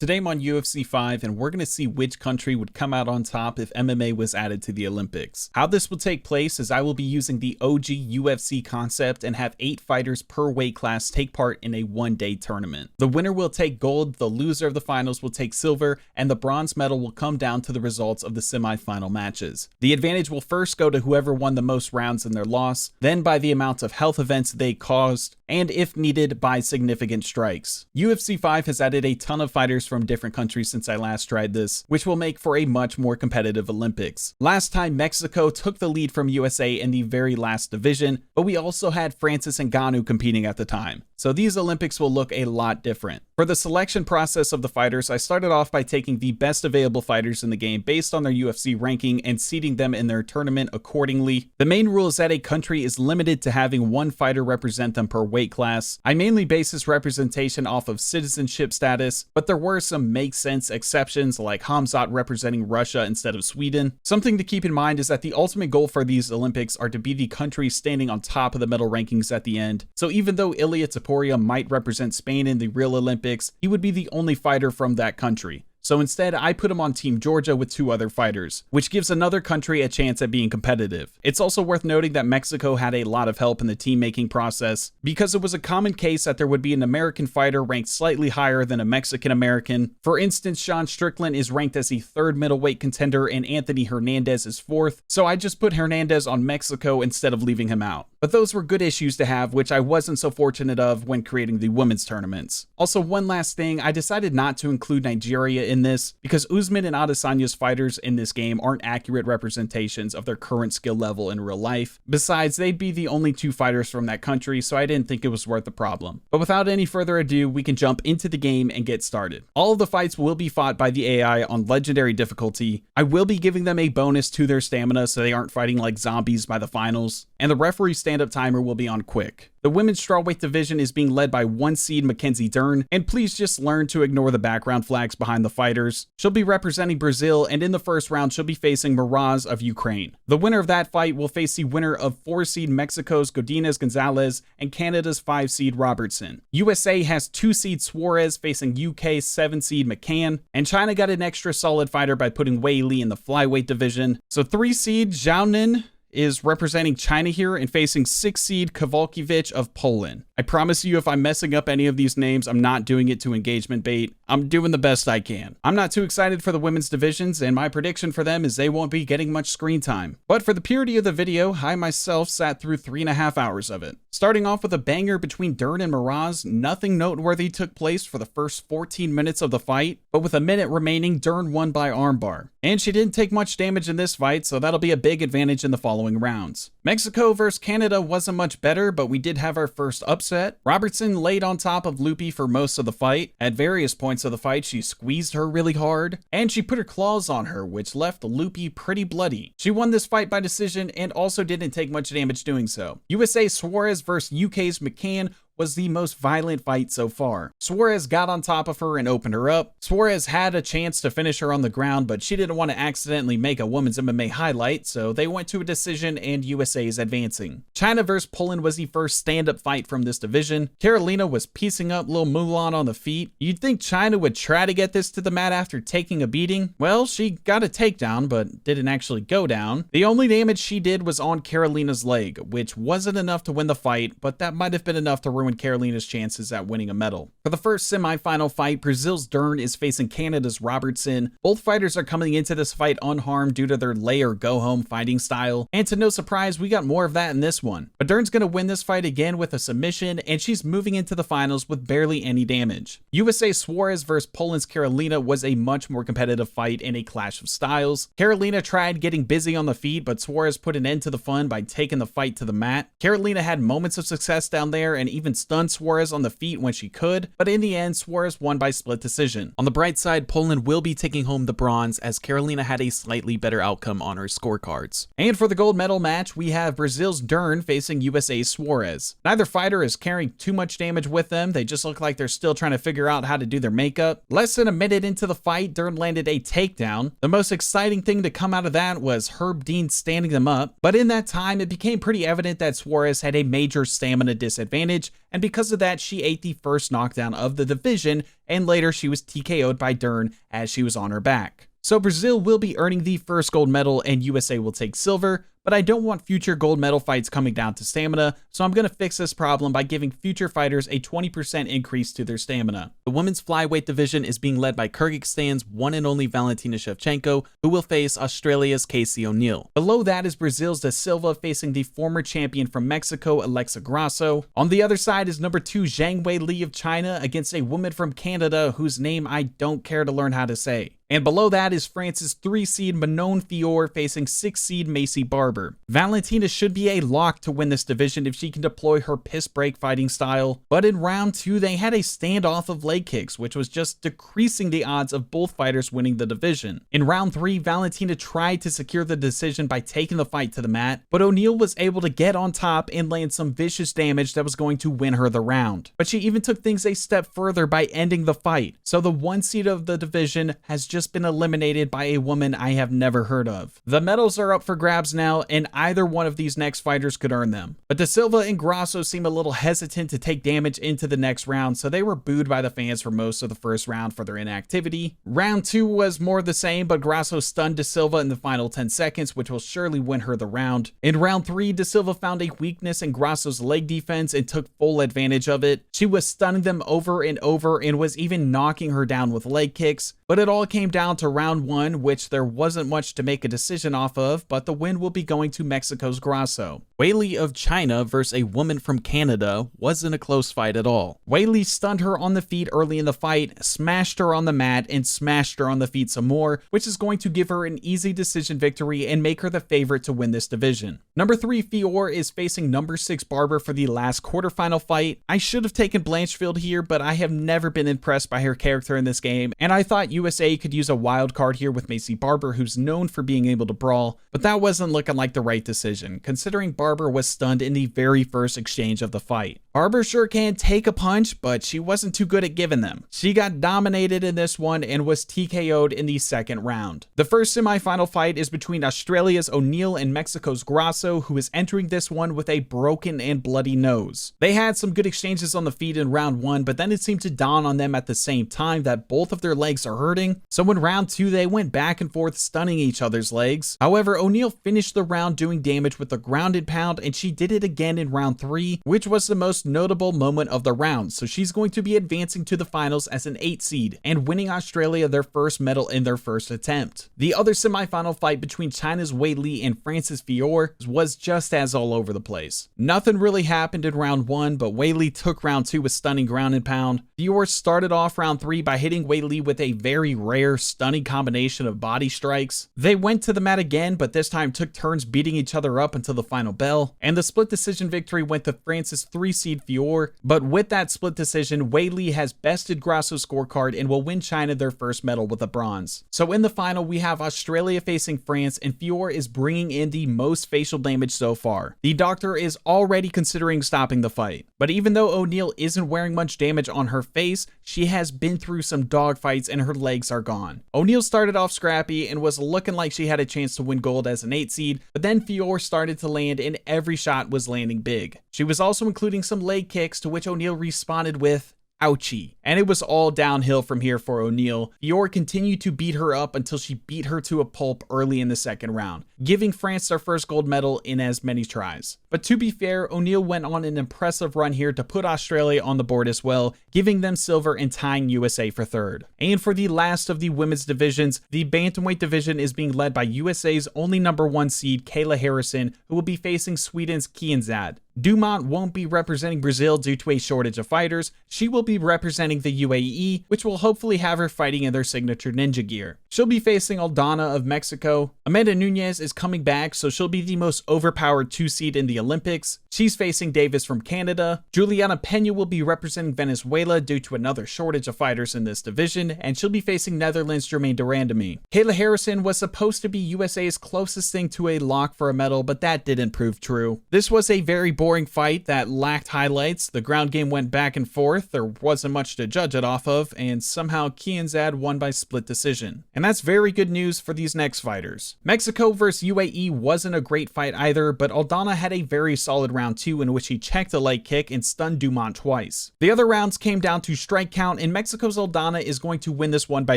Today I'm on UFC 5 and we're going to see which country would come out on top if MMA was added to the Olympics. How this will take place is I will be using the OG UFC concept and have 8 fighters per weight class take part in a one-day tournament. The winner will take gold, the loser of the finals will take silver, and the bronze medal will come down to the results of the semi-final matches. The advantage will first go to whoever won the most rounds in their loss, then by the amount of health events they caused, and if needed by significant strikes. UFC 5 has added a ton of fighters from different countries since I last tried this, which will make for a much more competitive Olympics. Last time Mexico took the lead from USA in the very last division, but we also had Francis Ngannou competing at the time. So these Olympics will look a lot different. For the selection process of the fighters, I started off by taking the best available fighters in the game based on their UFC ranking and seeding them in their tournament accordingly. The main rule is that a country is limited to having one fighter represent them per weight class. I mainly base this representation off of citizenship status, but there were some make sense exceptions like Hamzat representing Russia instead of Sweden. Something to keep in mind is that the ultimate goal for these Olympics are to be the country standing on top of the medal rankings at the end. So even though Ilia Topuria might represent Spain in the real Olympics, he would be the only fighter from that country. So instead, I put him on Team Georgia with 2 other fighters, which gives another country a chance at being competitive. It's also worth noting that Mexico had a lot of help in the team-making process, because it was a common case that there would be an American fighter ranked slightly higher than a Mexican-American. For instance, Sean Strickland is ranked as the 3rd middleweight contender and Anthony Hernandez is 4th, so I just put Hernandez on Mexico instead of leaving him out. But those were good issues to have, which I wasn't so fortunate of when creating the women's tournaments. Also, one last thing, I decided not to include Nigeria in this because Usman and Adesanya's fighters in this game aren't accurate representations of their current skill level in real life. Besides, they'd be the only 2 fighters from that country, so I didn't think it was worth the problem. But without any further ado, we can jump into the game and get started. All of the fights will be fought by the AI on legendary difficulty. I will be giving them a bonus to their stamina so they aren't fighting like zombies by the finals, and the referee stand-up timer will be on quick. The women's strawweight division is being led by 1 seed Mackenzie Dern, and please just learn to ignore the background flags behind the fighters. She'll be representing Brazil, and in the first round, she'll be facing Miraz of Ukraine. The winner of that fight will face the winner of 4 seed Mexico's Godinez Gonzalez and Canada's 5 seed Robertson. USA has 2 seed Suarez facing UK's 7 seed McCann, and China got an extra solid fighter by putting Wei Li in the flyweight division. So 3 seed Zhao is representing China here and facing 6 seed Kowalkiewicz of Poland. I promise you, if I'm messing up any of these names, I'm not doing it to engagement bait. I'm doing the best I can. I'm not too excited for the women's divisions, and my prediction for them is they won't be getting much screen time. But for the purity of the video, I myself sat through 3.5 hours of it. Starting off with a banger between Dern and Miraz, nothing noteworthy took place for the first 14 minutes of the fight, but with a minute remaining, Dern won by armbar. And she didn't take much damage in this fight, so that'll be a big advantage in the following rounds. Mexico versus Canada wasn't much better, but we did have our first upset. Robertson laid on top of Loopy for most of the fight. At various points of the fight, she squeezed her really hard, and she put her claws on her, which left Loopy pretty bloody. She won this fight by decision and also didn't take much damage doing so. USA Suarez versus UK's McCann was the most violent fight so far. Suarez got on top of her and opened her up. Suarez had a chance to finish her on the ground, but she didn't want to accidentally make a women's MMA highlight, so they went to a decision and USA is advancing. China vs. Poland was the first stand-up fight from this division. Carolina was piecing up Lil Mulan on the feet. You'd think China would try to get this to the mat after taking a beating. Well, she got a takedown, but didn't actually go down. The only damage she did was on Carolina's leg, which wasn't enough to win the fight, but that might have been enough to ruin Carolina's chances at winning a medal. For the first semi-final fight, Brazil's Dern is facing Canada's Robertson. Both fighters are coming into this fight unharmed due to their lay or go home fighting style, and to no surprise, we got more of that in this one. But Dern's gonna win this fight again with a submission, and she's moving into the finals with barely any damage. USA Suarez versus Poland's Carolina was a much more competitive fight and a clash of styles. Carolina tried getting busy on the feet, but Suarez put an end to the fun by taking the fight to the mat. Carolina had moments of success down there and even stunned Suarez on the feet when she could, but in the end, Suarez won by split decision. On the bright side, Poland will be taking home the bronze as Carolina had a slightly better outcome on her scorecards. And for the gold medal match, we have Brazil's Dern facing USA's Suarez. Neither fighter is carrying too much damage with them, they just look like they're still trying to figure out how to do their makeup. Less than a minute into the fight, Dern landed a takedown. The most exciting thing to come out of that was Herb Dean standing them up, but in that time, it became pretty evident that Suarez had a major stamina disadvantage and because of that, she ate the first knockdown of the division, and later she was TKO'd by Dern as she was on her back. So Brazil will be earning the first gold medal and USA will take silver, but I don't want future gold medal fights coming down to stamina, so I'm going to fix this problem by giving future fighters a 20% increase to their stamina. The women's flyweight division is being led by Kyrgyzstan's one and only Valentina Shevchenko, who will face Australia's Casey O'Neill. Below that is Brazil's Da Silva facing the former champion from Mexico, Alexa Grasso. On the other side is number 2 Zhang Weili of China against a woman from Canada whose name I don't care to learn how to say. And below that is France's 3-seed Manon Fiorot facing 6-seed Macy Barber. Valentina should be a lock to win this division if she can deploy her piss break fighting style, but in round 2 they had a standoff of leg kicks, which was just decreasing the odds of both fighters winning the division. In round 3, Valentina tried to secure the decision by taking the fight to the mat, but O'Neill was able to get on top and land some vicious damage that was going to win her the round. But she even took things a step further by ending the fight, so the 1 seed of the division has just been eliminated by a woman I have never heard of. The medals are up for grabs now, and either one of these next fighters could earn them. But Da Silva and Grasso seem a little hesitant to take damage into the next round, so they were booed by the fans for most of the first round for their inactivity. Round 2 was more the same, but Grasso stunned Da Silva in the final 10 seconds, which will surely win her the round. In round 3, Da Silva found a weakness in Grasso's leg defense and took full advantage of it. She was stunning them over and over and was even knocking her down with leg kicks. But it all came down to round 1, which there wasn't much to make a decision off of, but the win will be going to Mexico's Grasso. Weili of China versus a woman from Canada wasn't a close fight at all. Weili stunned her on the feet early in the fight, smashed her on the mat, and smashed her on the feet some more, which is going to give her an easy decision victory and make her the favorite to win this division. Number 3 Fiorot is facing number 6 Barber for the last quarterfinal fight. I should have taken Blanchfield here, but I have never been impressed by her character in this game, and I thought USA could use a wild card here with Macy Barber, who's known for being able to brawl, but that wasn't looking like the right decision, considering Barber was stunned in the very first exchange of the fight. Barber sure can take a punch, but she wasn't too good at giving them. She got dominated in this one and was TKO'd in the second round. The first semifinal fight is between Australia's O'Neill and Mexico's Grasso, who is entering this one with a broken and bloody nose. They had some good exchanges on the feet in round 1, but then it seemed to dawn on them at the same time that both of their legs are hurting, so in round 2 they went back and forth stunning each other's legs. However, O'Neill finished the round doing damage with the ground and pound, and she did it again in round 3, which was the most notable moment of the round, so she's going to be advancing to the finals as an 8 seed and winning Australia their first medal in their first attempt. The other semifinal fight between China's Weili and France's Fiorot was just as all over the place. Nothing really happened in round 1, but Weili took round 2 with stunning ground and pound. Fiorot started off round 3 by hitting Weili with a very rare stunning combination of body strikes. They went to the mat again, but this time took turns beating each other up until the final bell, and the split decision victory went to France's 3-seed Fiorot. But with that split decision, Weili has bested Grasso's scorecard and will win China their first medal with a bronze. So in the final, we have Australia facing France, and Fiorot is bringing in the most facial damage so far. The doctor is already considering stopping the fight. But even though O'Neill isn't wearing much damage on her face, she has been through some dogfights and her legs are gone. O'Neill started off scrappy and was looking like she had a chance to win gold as an 8 seed, but then Fiorot started to land and every shot was landing big. She was also including some leg kicks, to which O'Neill responded with ouchie. And it was all downhill from here for O'Neill. Fiorot continued to beat her up until she beat her to a pulp early in the second round, giving France their first gold medal in as many tries. But to be fair, O'Neill went on an impressive run here to put Australia on the board as well, giving them silver and tying USA for third. And for the last of the women's divisions, the Bantamweight division is being led by USA's only number 1 seed, Kayla Harrison, who will be facing Sweden's Kienzad. Dumont won't be representing Brazil due to a shortage of fighters. She will be representing the UAE, which will hopefully have her fighting in their signature ninja gear. She'll be facing Aldana of Mexico. Amanda Nunes is coming back, so she'll be the most overpowered 2 seed in the Olympics. She's facing Davis from Canada. Juliana Pena will be representing Venezuela due to another shortage of fighters in this division, and she'll be facing Netherlands' Jermaine Durandamy. Kayla Harrison was supposed to be USA's closest thing to a lock for a medal, but that didn't prove true. This was a very boring boring fight that lacked highlights. The ground game went back and forth, there wasn't much to judge it off of, and somehow Kianzad won by split decision. And that's very good news for these next fighters. Mexico vs UAE wasn't a great fight either, but Aldana had a very solid round 2 in which he checked a leg kick and stunned Dumont twice. The other rounds came down to strike count, and Mexico's Aldana is going to win this one by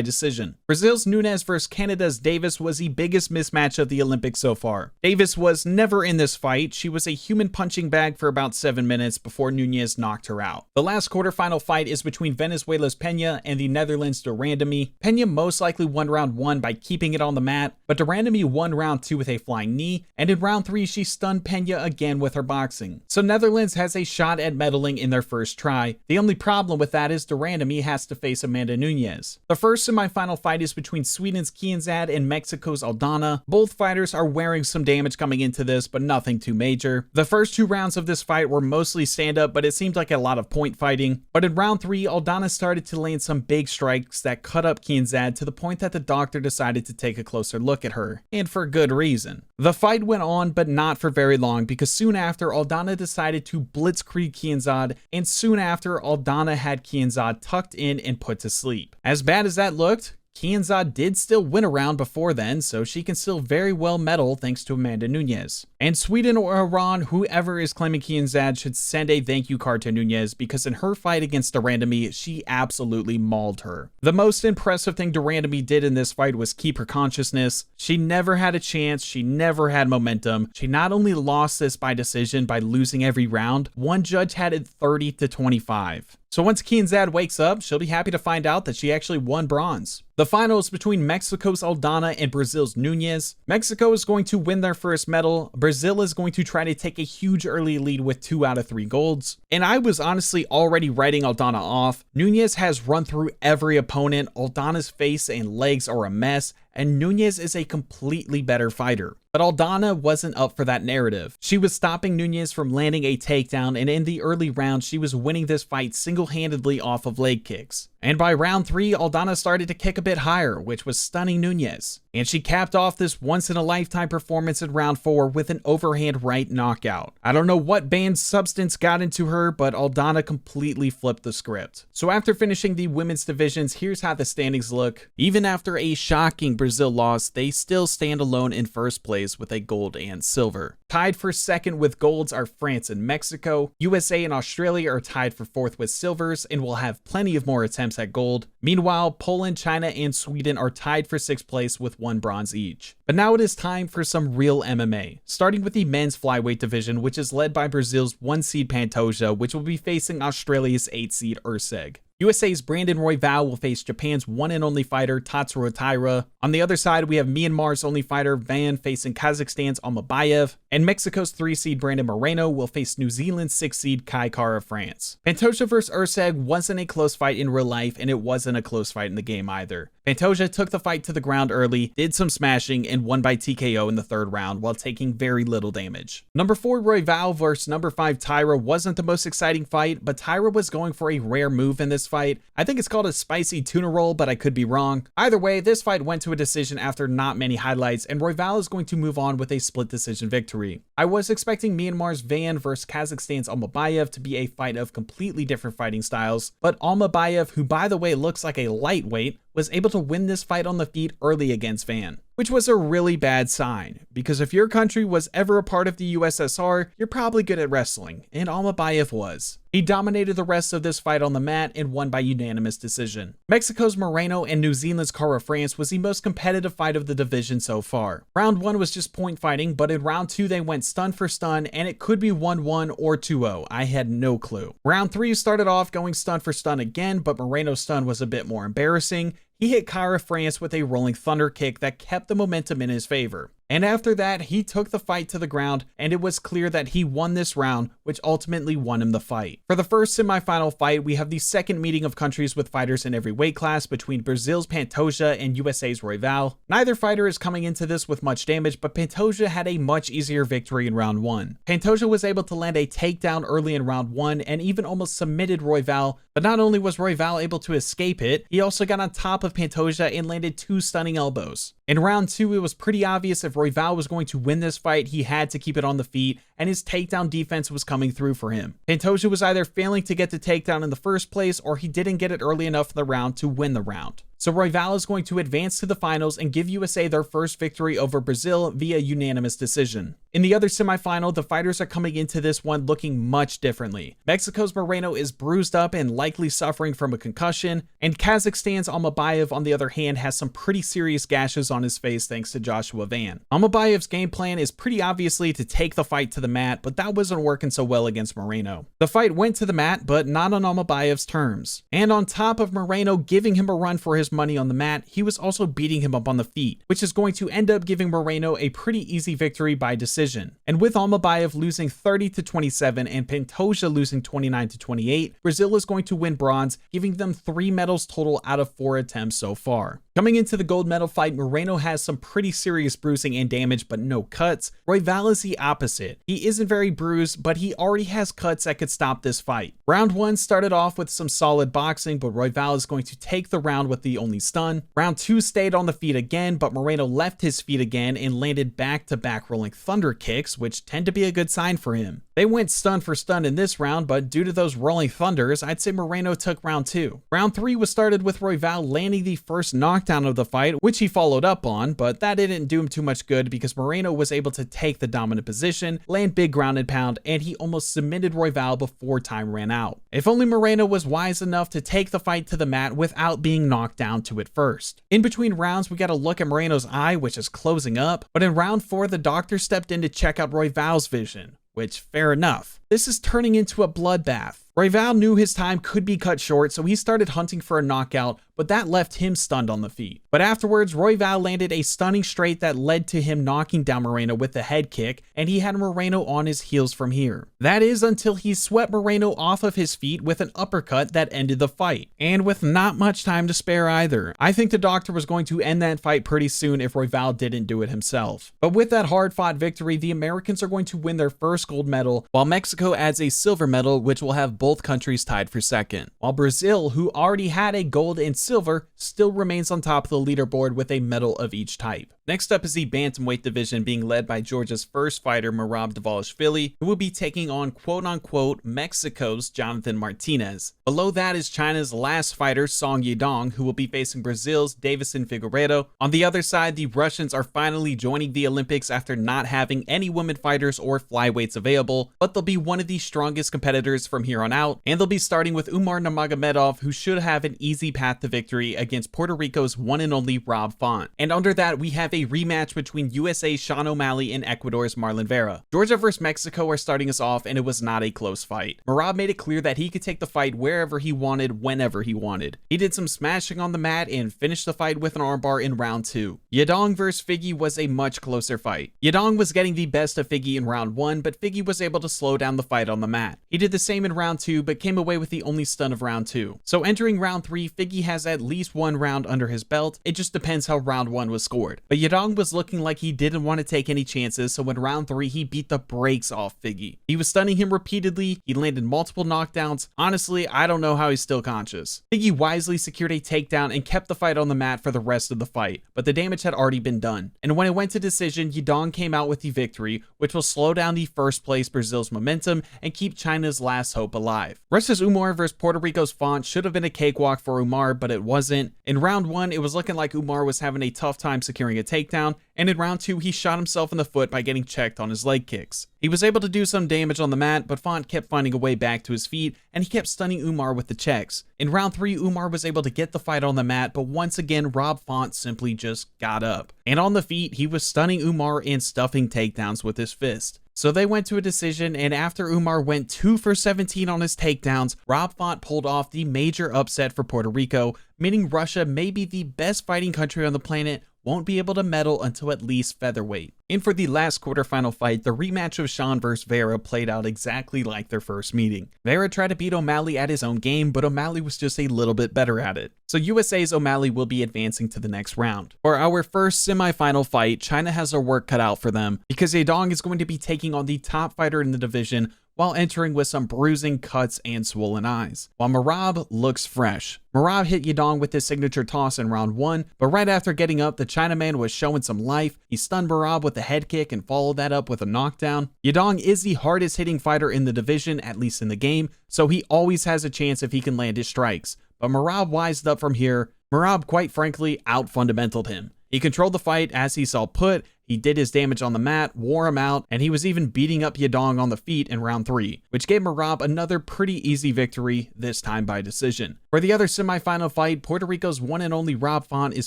decision. Brazil's Nunes vs Canada's Davis was the biggest mismatch of the Olympics so far. Davis was never in this fight. She was a human punching bag for about 7 minutes before Nunes knocked her out. The last quarterfinal fight is between Venezuela's Peña and the Netherlands' de Randamie. Peña most likely won round 1 by keeping it on the mat, but de Randamie won round 2 with a flying knee, and in round 3 she stunned Peña again with her boxing. So Netherlands has a shot at medaling in their first try. The only problem with that is de Randamie has to face Amanda Nunes. The first semifinal fight is between Sweden's Kianzad and Mexico's Aldana. Both fighters are wearing some damage coming into this, but nothing too major. The first 2 rounds of this fight were mostly stand-up, but it seemed like a lot of point fighting. But in round 3, Aldana started to land some big strikes that cut up Kianzad to the point that the doctor decided to take a closer look at her, and for good reason. The fight went on, but not for very long, because soon after, Aldana decided to blitzkrieg Kianzad, and soon after, Aldana had Kianzad tucked in and put to sleep. As bad as that looked, Kianzad did still win a round before then, so she can still very well medal thanks to Amanda Nunes. And Sweden or Iran, whoever is claiming Kianzad, should send a thank you card to Nunes, because in her fight against de Randamie, she absolutely mauled her. The most impressive thing de Randamie did in this fight was keep her consciousness. She never had a chance, she never had momentum. She not only lost this by decision by losing every round, one judge had it 30-25. So once Kianzad wakes up, she'll be happy to find out that she actually won bronze. The final is between Mexico's Aldana and Brazil's Nunes. Mexico is going to win their first medal. Brazil is going to try to take a huge early lead with 2 out of 3 golds. And I was honestly already writing Aldana off. Nunes has run through every opponent. Aldana's face and legs are a mess, and Nunes is a completely better fighter. But Aldana wasn't up for that narrative. She was stopping Nunes from landing a takedown, and in the early rounds, she was winning this fight single-handedly off of leg kicks. And by round 3, Aldana started to kick a bit higher, which was stunning Nunes. And she capped off this once-in-a-lifetime performance in round 4 with an overhand right knockout. I don't know what banned substance got into her, but Aldana completely flipped the script. So after finishing the women's divisions, here's how the standings look. Even after a shocking Brazil loss, they still stand alone in first place with a gold and silver. Tied for second with golds are France and Mexico. USA and Australia are tied for fourth with silvers and will have plenty of more attempts at gold. Meanwhile, Poland, China, and Sweden are tied for sixth place with 1 bronze each. But now it is time for some real MMA, starting with the men's flyweight division, which is led by Brazil's 1-seed Pantoja, which will be facing Australia's 8-seed Urseg. USA's Brandon Royval will face Japan's one and only fighter, Tatsuro Taira. On the other side, we have Myanmar's only fighter, Van, facing Kazakhstan's Almabayev. And Mexico's 3-seed Brandon Moreno will face New Zealand's 6-seed Kai Kara France. Pantoja vs Urseg wasn't a close fight in real life, and it wasn't a close fight in the game either. Pantoja took the fight to the ground early, did some smashing, and won by TKO in the 3rd round while taking very little damage. Number 4 Royval vs number 5 Taira wasn't the most exciting fight, but Taira was going for a rare move in this fight. I think it's called a spicy tuna roll, but I could be wrong. Either way, this fight went to a decision after not many highlights, and Royval is going to move on with a split decision victory. I was expecting Myanmar's Van versus Kazakhstan's Almabayev to be a fight of completely different fighting styles, but Almabayev, who by the way looks like a lightweight, was able to win this fight on the feet early against Van, which was a really bad sign, because if your country was ever a part of the USSR, you're probably good at wrestling, and Almabayev was. He dominated the rest of this fight on the mat and won by unanimous decision. Mexico's Moreno and New Zealand's Kara France was the most competitive fight of the division so far. Round 1 was just point fighting, but in round 2 they went stun for stun, and it could be 1-1 or 2-0. I had no clue. Round 3 started off going stun for stun again, but Moreno's stun was a bit more embarrassing. He hit Kara France with a rolling thunder kick that kept the momentum in his favor. And after that, he took the fight to the ground, and it was clear that he won this round, which ultimately won him the fight. For the first semifinal fight, we have the second meeting of countries with fighters in every weight class between Brazil's Pantoja and USA's Royval. Neither fighter is coming into this with much damage, but Pantoja had a much easier victory in round 1. Pantoja was able to land a takedown early in round 1 and even almost submitted Royval, but not only was Royval able to escape it, he also got on top of Pantoja and landed 2 stunning elbows. In round 2, it was pretty obvious if Royval was going to win this fight, he had to keep it on the feet, and his takedown defense was coming through for him. Pantoja was either failing to get the takedown in the first place, or he didn't get it early enough in the round to win the round. So Royval is going to advance to the finals and give USA their first victory over Brazil via unanimous decision. In the other semifinal, the fighters are coming into this one looking much differently. Mexico's Moreno is bruised up and likely suffering from a concussion, and Kazakhstan's Almabayev, on the other hand, has some pretty serious gashes on his face thanks to Joshua Van. Almabayev's game plan is pretty obviously to take the fight to the mat, but that wasn't working so well against Moreno. The fight went to the mat, but not on Almabayev's terms. And on top of Moreno giving him a run for his money on the mat, he was also beating him up on the feet, which is going to end up giving Moreno a pretty easy victory by decision. And with Almabayev losing 30-27 and Pantoja losing 29-28, Brazil is going to win bronze, giving them 3 medals total out of 4 attempts so far. Coming into the gold medal fight, Moreno has some pretty serious bruising and damage, but no cuts. Royval is the opposite. He isn't very bruised, but he already has cuts that could stop this fight. Round 1 started off with some solid boxing, but Royval is going to take the round with the only stun. Round 2 stayed on the feet again, but Moreno left his feet again and landed back-to-back rolling thunder kicks, which tend to be a good sign for him. They went stun for stun in this round, but due to those rolling thunders, I'd say Moreno took round 2. Round 3 was started with Royval landing the first knockdown of the fight, which he followed up on, but that didn't do him too much good because Moreno was able to take the dominant position, land big ground and pound, and he almost submitted Royval before time ran out. If only Moreno was wise enough to take the fight to the mat without being knocked down to it first. In between rounds, we got a look at Moreno's eye, which is closing up, but in round 4, the doctor stepped in to check out Royval's vision, which, fair enough. This is turning into a bloodbath. Royval knew his time could be cut short, so he started hunting for a knockout, but that left him stunned on the feet. But afterwards, Royval landed a stunning straight that led to him knocking down Moreno with a head kick, and he had Moreno on his heels from here. That is until he swept Moreno off of his feet with an uppercut that ended the fight, and with not much time to spare either. I think the doctor was going to end that fight pretty soon if Royval didn't do it himself. But with that hard-fought victory, the Americans are going to win their first gold medal, while Mexico adds a silver medal, which will have both countries tied for second, while Brazil, who already had a gold and silver, still remains on top of the leaderboard with a medal of each type. Next up is the Bantamweight division being led by Georgia's first fighter, Merab Dvalishvili, who will be taking on quote-unquote Mexico's Jonathan Martinez. Below that is China's last fighter, Song Yadong, who will be facing Brazil's Davison Figueiredo. On the other side, the Russians are finally joining the Olympics after not having any women fighters or flyweights available, but they'll be one of the strongest competitors from here on out, and they'll be starting with Umar Nurmagomedov, who should have an easy path to victory against Puerto Rico's one and only Rob Font. And under that, we have a rematch between USA's Sean O'Malley and Ecuador's Marlon Vera. Georgia vs Mexico are starting us off, and it was not a close fight. Merab made it clear that he could take the fight wherever he wanted, whenever he wanted. He did some smashing on the mat and finished the fight with an armbar in round 2. Yadong vs Figgy was a much closer fight. Yadong was getting the best of Figgy in round 1, but Figgy was able to slow down the fight on the mat. He did the same in round 2, but came away with the only stun of round 2. So entering round 3, Figgy has at least one round under his belt. It just depends how round 1 was scored. But Yadong was looking like he didn't want to take any chances, so in round 3, he beat the brakes off Figgy. He was stunning him repeatedly, he landed multiple knockdowns. Honestly, I don't know how he's still conscious. Figgy wisely secured a takedown and kept the fight on the mat for the rest of the fight, but the damage had already been done. And when it went to decision, Yadong came out with the victory, which will slow down the first place Brazil's momentum and keep China's last hope alive. Russia's Umar vs Puerto Rico's Font should have been a cakewalk for Umar, but it wasn't. In round 1, it was looking like Umar was having a tough time securing a takedown, and in round 2, he shot himself in the foot by getting checked on his leg kicks. He was able to do some damage on the mat, but Font kept finding a way back to his feet, and he kept stunning Umar with the checks. In round 3, Umar was able to get the fight on the mat, but once again, Rob Font simply just got up. And on the feet, he was stunning Umar and stuffing takedowns with his fist. So they went to a decision, and after Umar went 2 for 17 on his takedowns, Rob Font pulled off the major upset for Puerto Rico, meaning Russia, maybe the best fighting country on the planet, won't be able to medal until at least featherweight. And for the last quarterfinal fight, the rematch of Sean vs Vera played out exactly like their first meeting. Vera tried to beat O'Malley at his own game, but O'Malley was just a little bit better at it. So USA's O'Malley will be advancing to the next round. For our first semifinal fight, China has their work cut out for them, because Yadong is going to be taking on the top fighter in the division, while entering with some bruising, cuts, and swollen eyes, while Merab looks fresh. Merab hit Yadong with his signature toss in round 1, but right after getting up, the Chinaman was showing some life. He stunned Merab with a head kick and followed that up with a knockdown. Yadong is the hardest hitting fighter in the division, at least in the game, so he always has a chance if he can land his strikes. But Merab wised up from here. Merab, quite frankly, out-fundamentaled him. He controlled the fight as he saw put, he did his damage on the mat, wore him out, and he was even beating up Yadong on the feet in round 3, which gave Merab another pretty easy victory, this time by decision. For the other semifinal fight, Puerto Rico's one and only Rob Font is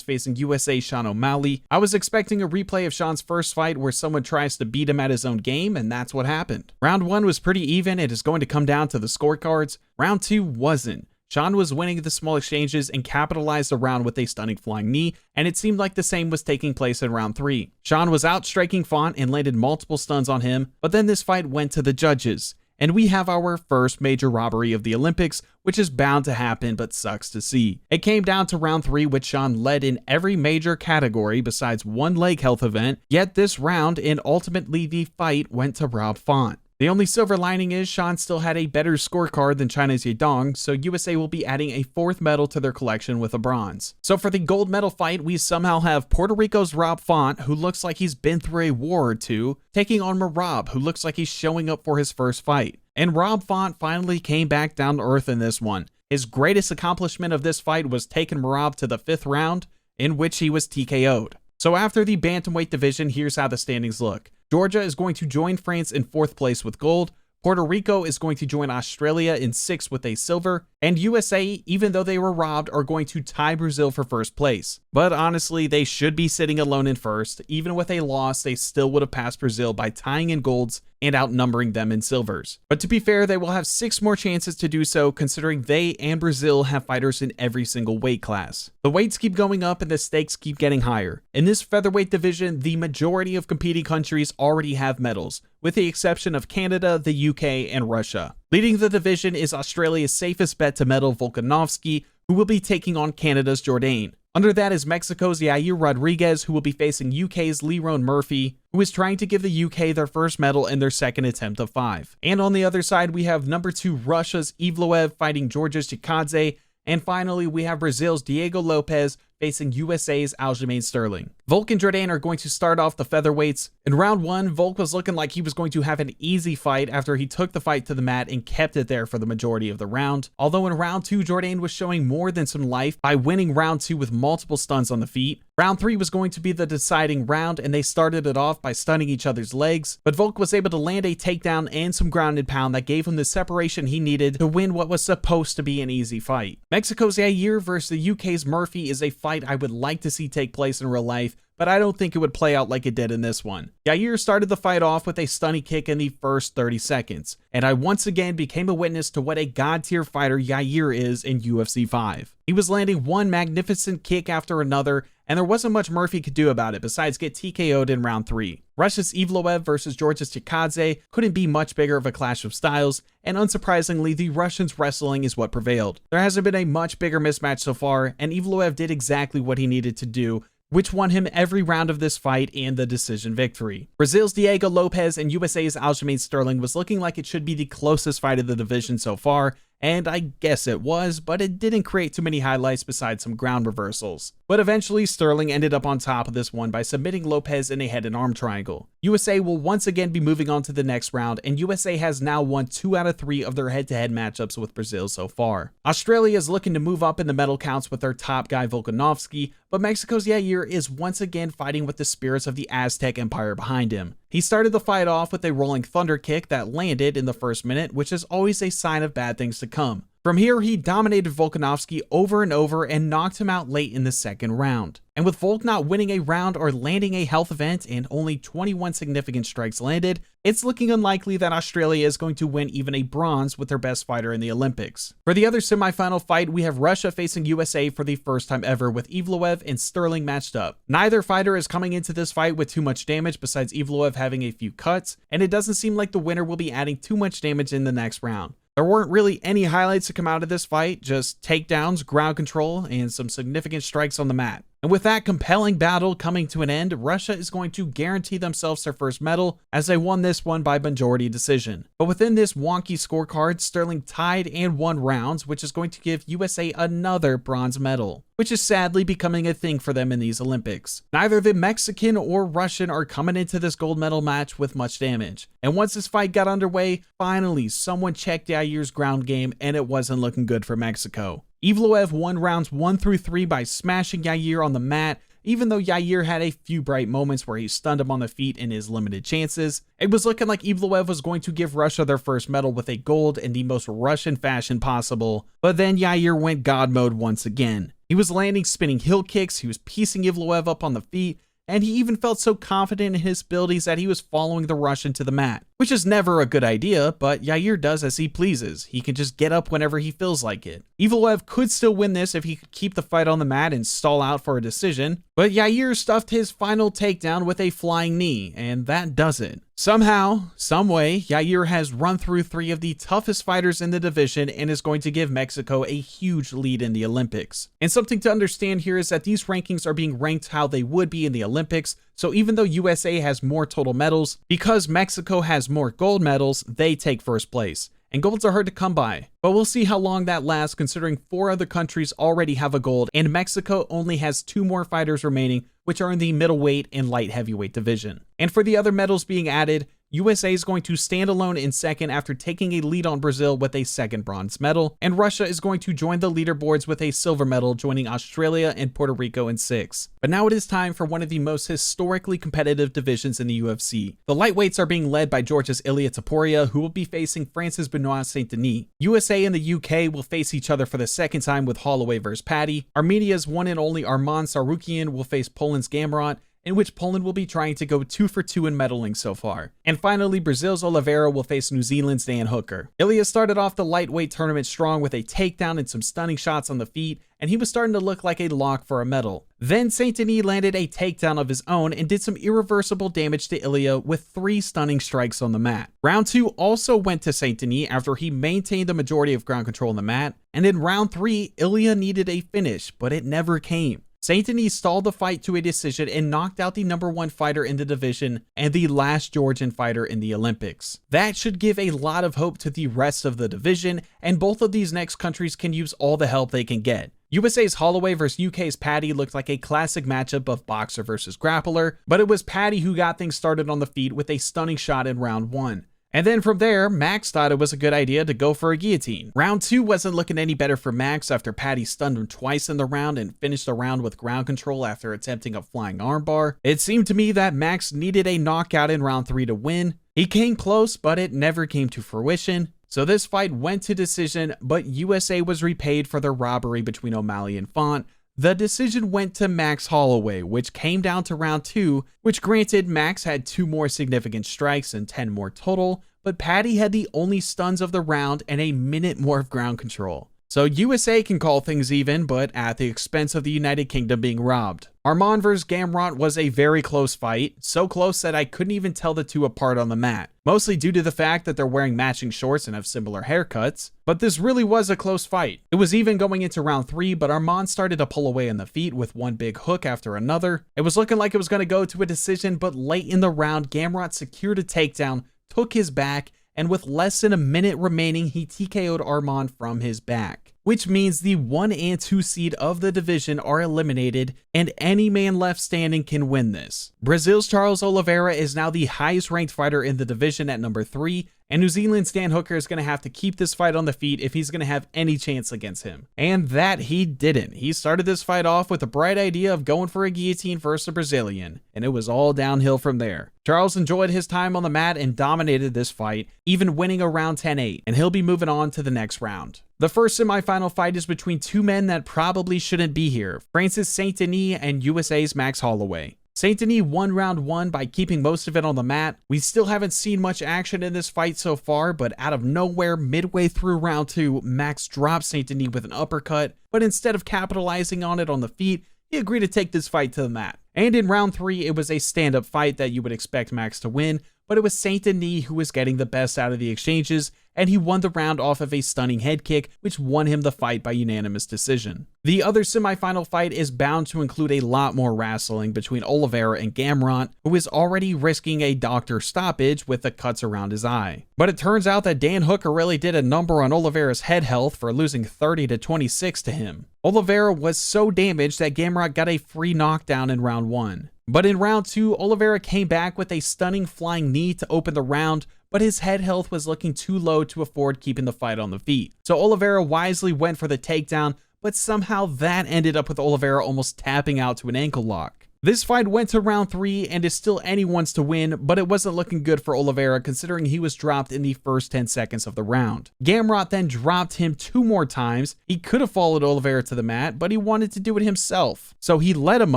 facing USA's Sean O'Malley. I was expecting a replay of Sean's first fight where someone tries to beat him at his own game, and that's what happened. Round 1 was pretty even, it is going to come down to the scorecards. Round 2 wasn't. Sean was winning the small exchanges and capitalized the round with a stunning flying knee, and it seemed like the same was taking place in round 3. Sean was outstriking Font and landed multiple stuns on him, but then this fight went to the judges, and we have our first major robbery of the Olympics, which is bound to happen but sucks to see. It came down to round 3, which Sean led in every major category besides one leg health event, yet this round and ultimately the fight went to Rob Font. The only silver lining is Sean still had a better scorecard than China's Yadong, so USA will be adding a 4th medal to their collection with a bronze. So for the gold medal fight, we somehow have Puerto Rico's Rob Font, who looks like he's been through a war or two, taking on Merab, who looks like he's showing up for his first fight. And Rob Font finally came back down to earth in this one. His greatest accomplishment of this fight was taking Merab to the 5th round, in which he was TKO'd. So after the Bantamweight division, here's how the standings look. Georgia is going to join France in 4th place with gold. Puerto Rico is going to join Australia in 6th with a silver, and USA, even though they were robbed, are going to tie Brazil for 1st place. But honestly, they should be sitting alone in 1st. Even with a loss, they still would have passed Brazil by tying in golds and outnumbering them in silvers. But to be fair, they will have 6 more chances to do so, considering they and Brazil have fighters in every single weight class. The weights keep going up and the stakes keep getting higher. In this featherweight division, the majority of competing countries already have medals, with the exception of Canada, the UK, and Russia. Leading the division is Australia's safest bet to medal, Volkanovski, who will be taking on Canada's Jourdain. Under that is Mexico's Yair Rodriguez, who will be facing UK's Lerone Murphy, who is trying to give the UK their first medal in their second attempt of 5. And on the other side, we have number 2 Russia's Evloev fighting Georgia's Chikadze, and finally we have Brazil's Diego Lopes facing USA's Aljamain Sterling. Volk and Jourdain are going to start off the featherweights. In round 1, Volk was looking like he was going to have an easy fight after he took the fight to the mat and kept it there for the majority of the round. Although in round 2, Jourdain was showing more than some life by winning round 2 with multiple stuns on the feet. Round 3 was going to be the deciding round, and they started it off by stunning each other's legs, but Volk was able to land a takedown and some ground and pound that gave him the separation he needed to win what was supposed to be an easy fight. Mexico's Yair versus the UK's Murphy is a fight I would like to see take place in real life, but I don't think it would play out like it did in this one. Yair started the fight off with a stunning kick in the first 30 seconds, and I once again became a witness to what a god-tier fighter Yair is in UFC 5. He was landing one magnificent kick after another, and there wasn't much Murphy could do about it besides get TKO'd in round 3. Russia's Evloev versus Georgia's Chikadze couldn't be much bigger of a clash of styles, and unsurprisingly, the Russians' wrestling is what prevailed. There hasn't been a much bigger mismatch so far, and Evloev did exactly what he needed to do, which won him every round of this fight and the decision victory. Brazil's Diego Lopes and USA's Aljamain Sterling was looking like it should be the closest fight of the division so far, and I guess it was, but it didn't create too many highlights besides some ground reversals. But eventually, Sterling ended up on top of this one by submitting Lopes in a head and arm triangle. USA will once again be moving on to the next round, and USA has now won 2 out of 3 of their head-to-head matchups with Brazil so far. Australia is looking to move up in the medal counts with their top guy Volkanovski, but Mexico's Yair is once again fighting with the spirits of the Aztec Empire behind him. He started the fight off with a rolling thunder kick that landed in the first minute, which is always a sign of bad things to come. From here, he dominated Volkanovski over and over and knocked him out late in the second round. And with Volk not winning a round or landing a health event and only 21 significant strikes landed, it's looking unlikely that Australia is going to win even a bronze with their best fighter in the Olympics. For the other semifinal fight, we have Russia facing USA for the first time ever with Evloev and Sterling matched up. Neither fighter is coming into this fight with too much damage besides Evloev having a few cuts, and it doesn't seem like the winner will be adding too much damage in the next round. There weren't really any highlights to come out of this fight, just takedowns, ground control, and some significant strikes on the mat. And with that compelling battle coming to an end, Russia is going to guarantee themselves their first medal as they won this one by majority decision. But within this wonky scorecard, Sterling tied and won rounds, which is going to give USA another bronze medal, which is sadly becoming a thing for them in these Olympics. Neither the Mexican or Russian are coming into this gold medal match with much damage. And once this fight got underway, finally someone checked Yair's ground game and it wasn't looking good for Mexico. Evloev won rounds 1 through 3 by smashing Yair on the mat, even though Yair had a few bright moments where he stunned him on the feet in his limited chances. It was looking like Evloev was going to give Russia their first medal with a gold in the most Russian fashion possible, but then Yair went God mode once again. He was landing spinning heel kicks, he was piecing Evloev up on the feet, and he even felt so confident in his abilities that he was following the Russian to the mat, which is never a good idea, but Yair does as he pleases. He can just get up whenever he feels like it. Evloev could still win this if he could keep the fight on the mat and stall out for a decision, but Yair stuffed his final takedown with a flying knee, and that does it. Somehow, someway, Yair has run through 3 of the toughest fighters in the division and is going to give Mexico a huge lead in the Olympics. And something to understand here is that these rankings are being ranked how they would be in the Olympics, so even though USA has more total medals, because Mexico has more gold medals, they take first place. And golds are hard to come by, but we'll see how long that lasts considering 4 other countries already have a gold and Mexico only has 2 more fighters remaining, which are in the middleweight and light heavyweight division. And for the other medals being added, USA is going to stand alone in second after taking a lead on Brazil with a second bronze medal, and Russia is going to join the leaderboards with a silver medal, joining Australia and Puerto Rico in 6th. But now it is time for one of the most historically competitive divisions in the UFC. The lightweights are being led by Georgia's Ilia Topuria, who will be facing France's Benoit Saint-Denis. USA and the UK will face each other for the second time with Holloway vs. Paddy. Armenia's one and only Arman Sarukian will face Poland's Gamrot, in which Poland will be trying to go 2 for 2 in medaling so far. And finally, Brazil's Oliveira will face New Zealand's Dan Hooker. Ilia started off the lightweight tournament strong with a takedown and some stunning shots on the feet, and he was starting to look like a lock for a medal. Then Saint-Denis landed a takedown of his own and did some irreversible damage to Ilia with 3 stunning strikes on the mat. Round 2 also went to Saint-Denis after he maintained the majority of ground control on the mat, and in round 3, Ilia needed a finish, but it never came. Saint-Denis stalled the fight to a decision and knocked out the #1 fighter in the division and the last Georgian fighter in the Olympics. That should give a lot of hope to the rest of the division, and both of these next countries can use all the help they can get. USA's Holloway versus UK's Paddy looked like a classic matchup of boxer versus grappler, but it was Paddy who got things started on the feet with a stunning shot in round 1. And then from there, Max thought it was a good idea to go for a guillotine. Round 2 wasn't looking any better for Max after Paddy stunned him twice in the round and finished the round with ground control after attempting a flying armbar. It seemed to me that Max needed a knockout in round 3 to win. He came close, but it never came to fruition. So this fight went to decision, but USA was repaid for their robbery between O'Malley and Font. The decision went to Max Holloway, which came down to round 2, which granted Max had 2 more significant strikes and 10 more total, but Paddy had the only stuns of the round and a minute more of ground control. So USA can call things even, but at the expense of the United Kingdom being robbed. Arman vs. Gamrot was a very close fight, so close that I couldn't even tell the 2 apart on the mat, mostly due to the fact that they're wearing matching shorts and have similar haircuts, but this really was a close fight. It was even going into round 3, but Arman started to pull away on the feet with one big hook after another. It was looking like it was going to go to a decision, but late in the round, Gamrot secured a takedown, took his back, and with less than a minute remaining, he TKO'd Arman from his back, which means the 1 and 2 seed of the division are eliminated, and any man left standing can win this. Brazil's Charles Oliveira is now the highest ranked fighter in the division at number 3, and New Zealand's Dan Hooker is going to have to keep this fight on the feet if he's going to have any chance against him. And that he didn't. He started this fight off with a bright idea of going for a guillotine versus a Brazilian, and it was all downhill from there. Charles enjoyed his time on the mat and dominated this fight, even winning around 10-8, and he'll be moving on to the next round. The first semifinal fight is between 2 men that probably shouldn't be here, France's Saint-Denis and USA's Max Holloway. Saint-Denis won round 1 by keeping most of it on the mat. We still haven't seen much action in this fight so far, but out of nowhere, midway through round 2, Max dropped Saint-Denis with an uppercut, but instead of capitalizing on it on the feet, he agreed to take this fight to the mat. And in round 3, it was a stand-up fight that you would expect Max to win, but it was Saint-Denis who was getting the best out of the exchanges, and he won the round off of a stunning head kick, which won him the fight by unanimous decision. The other semifinal fight is bound to include a lot more wrestling between Oliveira and Gamrot, who is already risking a doctor stoppage with the cuts around his eye. But it turns out that Dan Hooker really did a number on Oliveira's head health for losing 30-26 to him. Oliveira was so damaged that Gamrot got a free knockdown in round 1. But in round 2, Oliveira came back with a stunning flying knee to open the round, but his head health was looking too low to afford keeping the fight on the feet. So Oliveira wisely went for the takedown, but somehow that ended up with Oliveira almost tapping out to an ankle lock. This fight went to round 3 and is still anyone's to win, but it wasn't looking good for Oliveira considering he was dropped in the first 10 seconds of the round. Gamrot then dropped him 2 more times. He could have followed Oliveira to the mat, but he wanted to do it himself. So he let him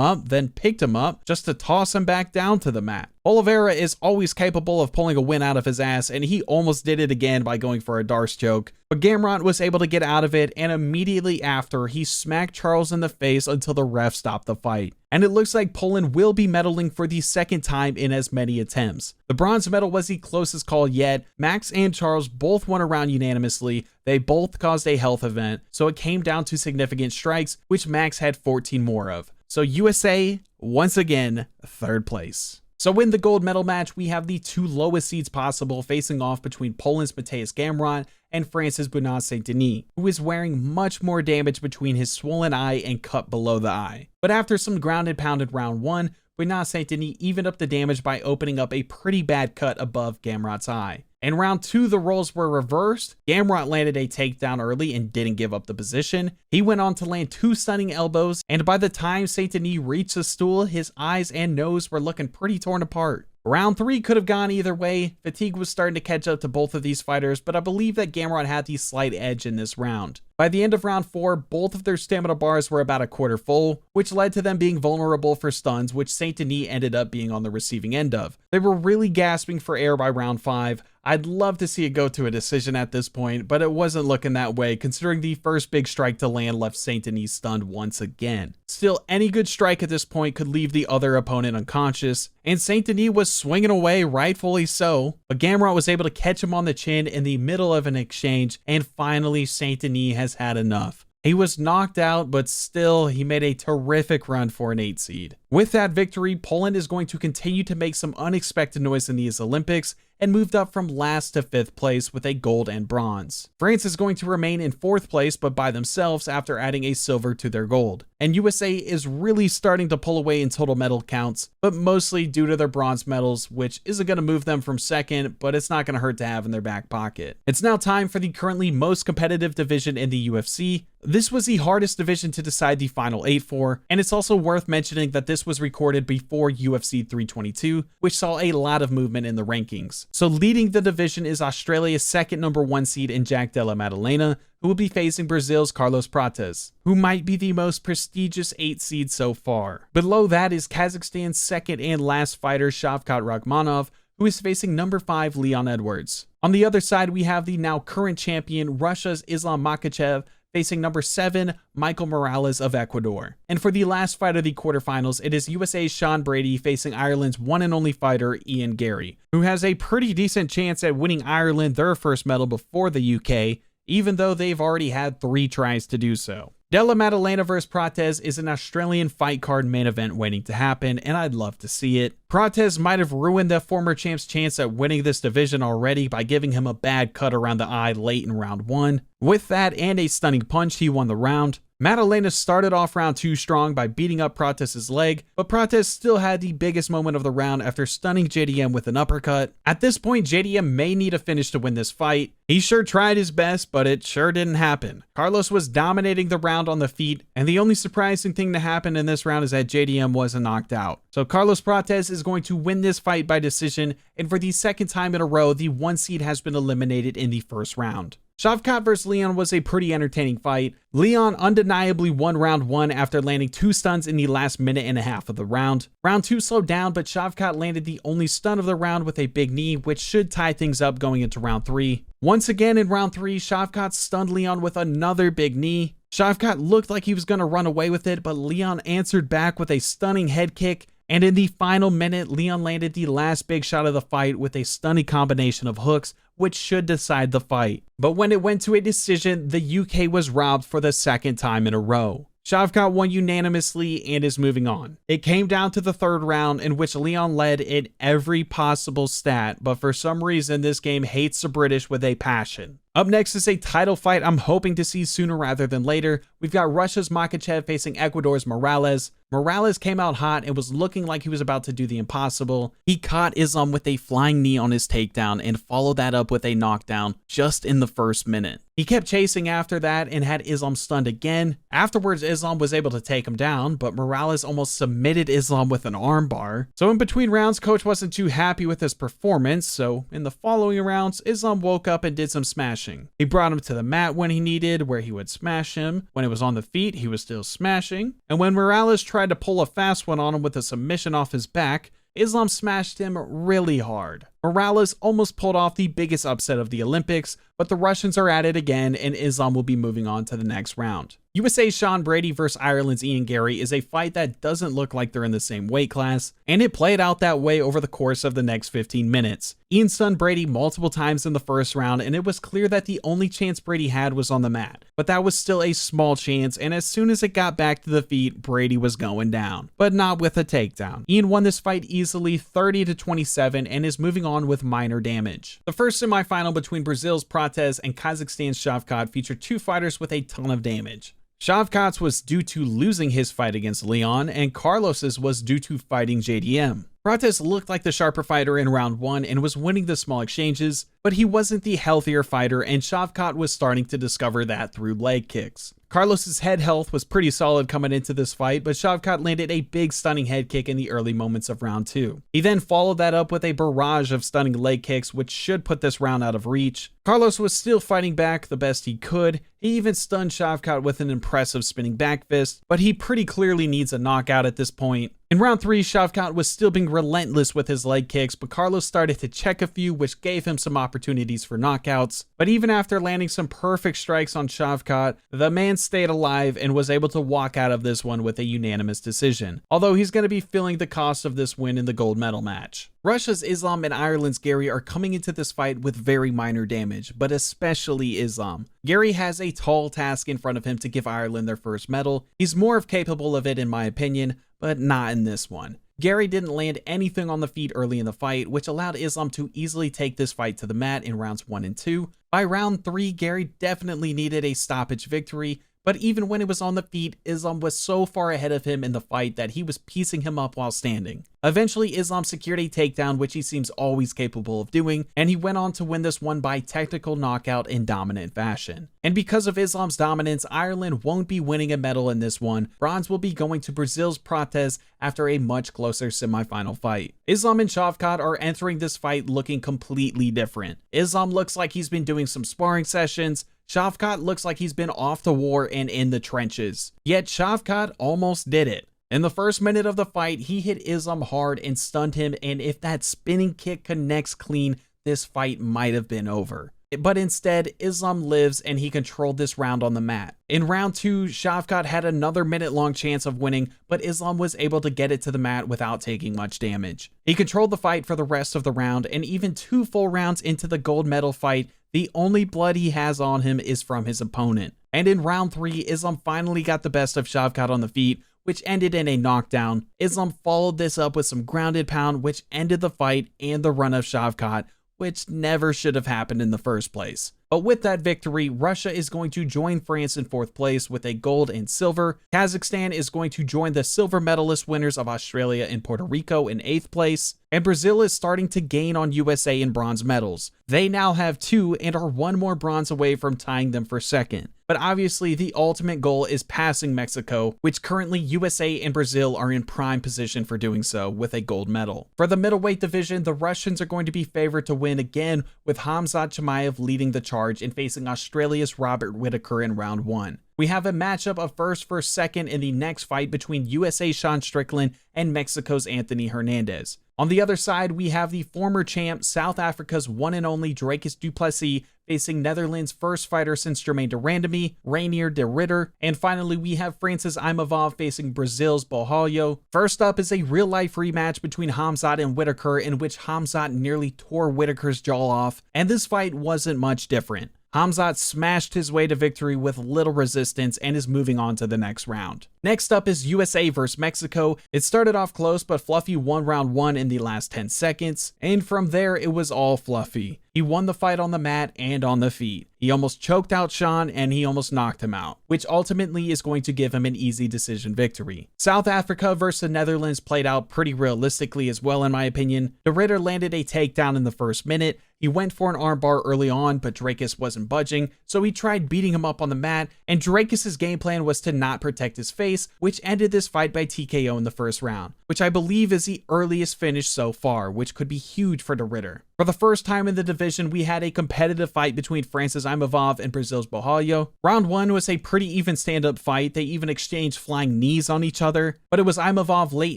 up, then picked him up just to toss him back down to the mat. Oliveira is always capable of pulling a win out of his ass, and he almost did it again by going for a Darce choke, but Gamrot was able to get out of it, and immediately after, he smacked Charles in the face until the ref stopped the fight. And it looks like Poland will be medaling for the second time in as many attempts. The bronze medal was the closest call yet. Max and Charles both won a round unanimously. They both caused a health event, so it came down to significant strikes, which Max had 14 more of. So USA, once again, 3rd place. So in the gold medal match, we have the 2 lowest seeds possible facing off between Poland's Mateusz Gamrot and France's Benoit Saint-Denis, who is wearing much more damage between his swollen eye and cut below the eye. But after some ground and pound in round 1, Benoit Saint-Denis evened up the damage by opening up a pretty bad cut above Gamrot's eye. In round 2, the roles were reversed. Gamrot landed a takedown early and didn't give up the position. He went on to land 2 stunning elbows, and by the time Saint-Denis reached the stool, his eyes and nose were looking pretty torn apart. Round 3 could have gone either way. Fatigue was starting to catch up to both of these fighters, but I believe that Gamrot had the slight edge in this round. By the end of round 4, both of their stamina bars were about a quarter full, which led to them being vulnerable for stuns, which Saint-Denis ended up being on the receiving end of. They were really gasping for air by round 5. I'd love to see it go to a decision at this point, but it wasn't looking that way considering the first big strike to land left Saint-Denis stunned once again. Still, any good strike at this point could leave the other opponent unconscious, and Saint-Denis was swinging away, rightfully so, but Gamrot was able to catch him on the chin in the middle of an exchange, and finally Saint-Denis has had enough. He was knocked out, but still, he made a terrific run for an 8 seed. With that victory, Poland is going to continue to make some unexpected noise in these Olympics and moved up from last to 5th place with a gold and bronze. France is going to remain in 4th place, but by themselves after adding a silver to their gold. And USA is really starting to pull away in total medal counts, but mostly due to their bronze medals, which isn't going to move them from 2nd, but it's not going to hurt to have in their back pocket. It's now time for the currently most competitive division in the UFC. This was the hardest division to decide the final 8 for, and it's also worth mentioning that this was recorded before UFC 322, which saw a lot of movement in the rankings. So leading the division is Australia's 2nd #1 seed in Jack Della Maddalena, who will be facing Brazil's Carlos Prates, who might be the most prestigious 8 seed so far. Below that is Kazakhstan's 2nd and last fighter Shavkat Rakhmonov, who is facing #5 Leon Edwards. On the other side, we have the now current champion Russia's Islam Makhachev facing #7 Michael Morales of Ecuador. And for the last fight of the quarterfinals, it is USA's Sean Brady facing Ireland's one and only fighter Ian Gary, who has a pretty decent chance at winning Ireland their first medal before the UK, even though they've already had 3 tries to do so. Della Maddalena vs Prates is an Australian fight card main event waiting to happen, and I'd love to see it. Prates might have ruined the former champ's chance at winning this division already by giving him a bad cut around the eye late in round 1. With that and a stunning punch, he won the round. Maddalena started off round 2 strong by beating up Prates' leg, but Prates still had the biggest moment of the round after stunning JDM with an uppercut. At this point, JDM may need a finish to win this fight. He sure tried his best, but it sure didn't happen. Carlos was dominating the round on the feet, and the only surprising thing to happen in this round is that JDM wasn't knocked out. So Carlos Prates is going to win this fight by decision, and for the 2nd time in a row, the 1 seed has been eliminated in the first round. Shavkat vs Leon was a pretty entertaining fight. Leon undeniably won round 1 after landing 2 stuns in the last minute and a half of the round. Round 2 slowed down, but Shavkat landed the only stun of the round with a big knee, which should tie things up going into round 3. Once again in round 3, Shavkat stunned Leon with another big knee. Shavkat looked like he was going to run away with it, but Leon answered back with a stunning head kick, And in the final minute, Leon landed the last big shot of the fight with a stunning combination of hooks, which should decide the fight. But when it went to a decision, the UK was robbed for the second time in a row. Shavkat won unanimously and is moving on. It came down to the third round, in which Leon led in every possible stat, but for some reason this game hates the British with a passion. Up next is a title fight I'm hoping to see sooner rather than later. We've got Russia's Makhachev facing Ecuador's Morales. Morales came out hot and was looking like he was about to do the impossible. He caught Islam with a flying knee on his takedown and followed that up with a knockdown just in the first minute. He kept chasing after that and had Islam stunned again. Afterwards, Islam was able to take him down, but Morales almost submitted Islam with an armbar. So in between rounds, coach wasn't too happy with his performance, so in the following rounds, Islam woke up and did some smashing. He brought him to the mat when he needed, where he would smash him. When it was on the feet, he was still smashing. And when Morales tried to pull a fast one on him with a submission off his back, Islam smashed him really hard. Morales almost pulled off the biggest upset of the Olympics, but the Russians are at it again and Islam will be moving on to the next round. USA's Sean Brady versus Ireland's Ian Gary is a fight that doesn't look like they're in the same weight class, and it played out that way over the course of the next 15 minutes. Ian stunned Brady multiple times in the first round, and it was clear that the only chance Brady had was on the mat, but that was still a small chance, and as soon as it got back to the feet, Brady was going down, but not with a takedown. Ian won this fight easily 30-27 and is moving on with minor damage. The first semifinal between Brazil's Prates and Kazakhstan's Shavkat featured two fighters with a ton of damage. Shavkat's was due to losing his fight against Leon, and Carlos's was due to fighting JDM. Prates looked like the sharper fighter in round 1 and was winning the small exchanges, but he wasn't the healthier fighter, and Shavkat was starting to discover that through leg kicks. Carlos's head health was pretty solid coming into this fight, but Shavkat landed a big stunning head kick in the early moments of round 2. He then followed that up with a barrage of stunning leg kicks, which should put this round out of reach. Carlos was still fighting back the best he could. He even stunned Shavkat with an impressive spinning back fist, but he pretty clearly needs a knockout at this point. In round 3, Shavkat was still being relentless with his leg kicks, but Carlos started to check a few, which gave him some opportunities for knockouts. But even after landing some perfect strikes on Shavkat, the man stayed alive and was able to walk out of this one with a unanimous decision, although he's going to be feeling the cost of this win in the gold medal match. Russia's Islam and Ireland's Gary are coming into this fight with very minor damage, but especially Islam. Gary has a tall task in front of him to give Ireland their first medal. He's more capable of it in my opinion, but not in this one. Gary didn't land anything on the feet early in the fight, which allowed Islam to easily take this fight to the mat in rounds 1 and 2. By round 3, Gary definitely needed a stoppage victory, but even when it was on the feet, Islam was so far ahead of him in the fight that he was piecing him up while standing. Eventually, Islam secured a takedown, which he seems always capable of doing, and he went on to win this one by technical knockout in dominant fashion. And because of Islam's dominance, Ireland won't be winning a medal in this one. Bronze will be going to Brazil's Prates after a much closer semifinal fight. Islam and Shavkat are entering this fight looking completely different. Islam looks like he's been doing some sparring sessions. Shavkat looks like he's been off to war and in the trenches. Yet Shavkat almost did it. In the first minute of the fight, he hit Islam hard and stunned him, and if that spinning kick connects clean, this fight might have been over. But instead, Islam lives and he controlled this round on the mat. In round 2, Shavkat had another minute-long chance of winning, but Islam was able to get it to the mat without taking much damage. He controlled the fight for the rest of the round, and even 2 full rounds into the gold medal fight, the only blood he has on him is from his opponent. And in round 3, Islam finally got the best of Shavkat on the feet, which ended in a knockdown. Islam followed this up with some grounded pound, which ended the fight and the run of Shavkat, which never should have happened in the first place. But with that victory, Russia is going to join France in 4th place with a gold and silver. Kazakhstan is going to join the silver medalist winners of Australia and Puerto Rico in 8th place. And Brazil is starting to gain on USA in bronze medals. They now have 2 and are 1 more bronze away from tying them for 2nd. But obviously the ultimate goal is passing Mexico, which currently USA and Brazil are in prime position for doing so with a gold medal. For the middleweight division, the Russians are going to be favored to win again, with Khamzat Chimaev leading the charge and facing Australia's Robert Whittaker in round 1. we have a matchup of first versus second in the next fight between USA Sean Strickland and Mexico's Anthony Hernandez. On the other side, we have the former champ, South Africa's one and only Dricus du Plessis, facing Netherlands' first fighter since Jermaine de Randamie, Reinier de Ridder. And finally, we have Francis Imavov facing Brazil's Borralho. First up is a real-life rematch between Khamzat and Whitaker, in which Khamzat nearly tore Whitaker's jaw off, and this fight wasn't much different. Khamzat smashed his way to victory with little resistance and is moving on to the next round. Next up is USA vs Mexico. It started off close, but Fluffy won round 1 in the last 10 seconds, and from there it was all Fluffy. He won the fight on the mat and on the feet. He almost choked out Sean and he almost knocked him out, which ultimately is going to give him an easy decision victory. South Africa versus the Netherlands played out pretty realistically as well in my opinion. De Ridder landed a takedown in the first minute. He went for an armbar early on, but Dricus wasn't budging, so he tried beating him up on the mat, and Dricus' game plan was to not protect his face, which ended this fight by TKO in the first round, which I believe is the earliest finish so far, which could be huge for De Ridder. For the first time in the division, we had a competitive fight between Francis Imavov and Brazil's Borralho. Round 1 was a pretty even stand-up fight. They even exchanged flying knees on each other, but it was Imavov late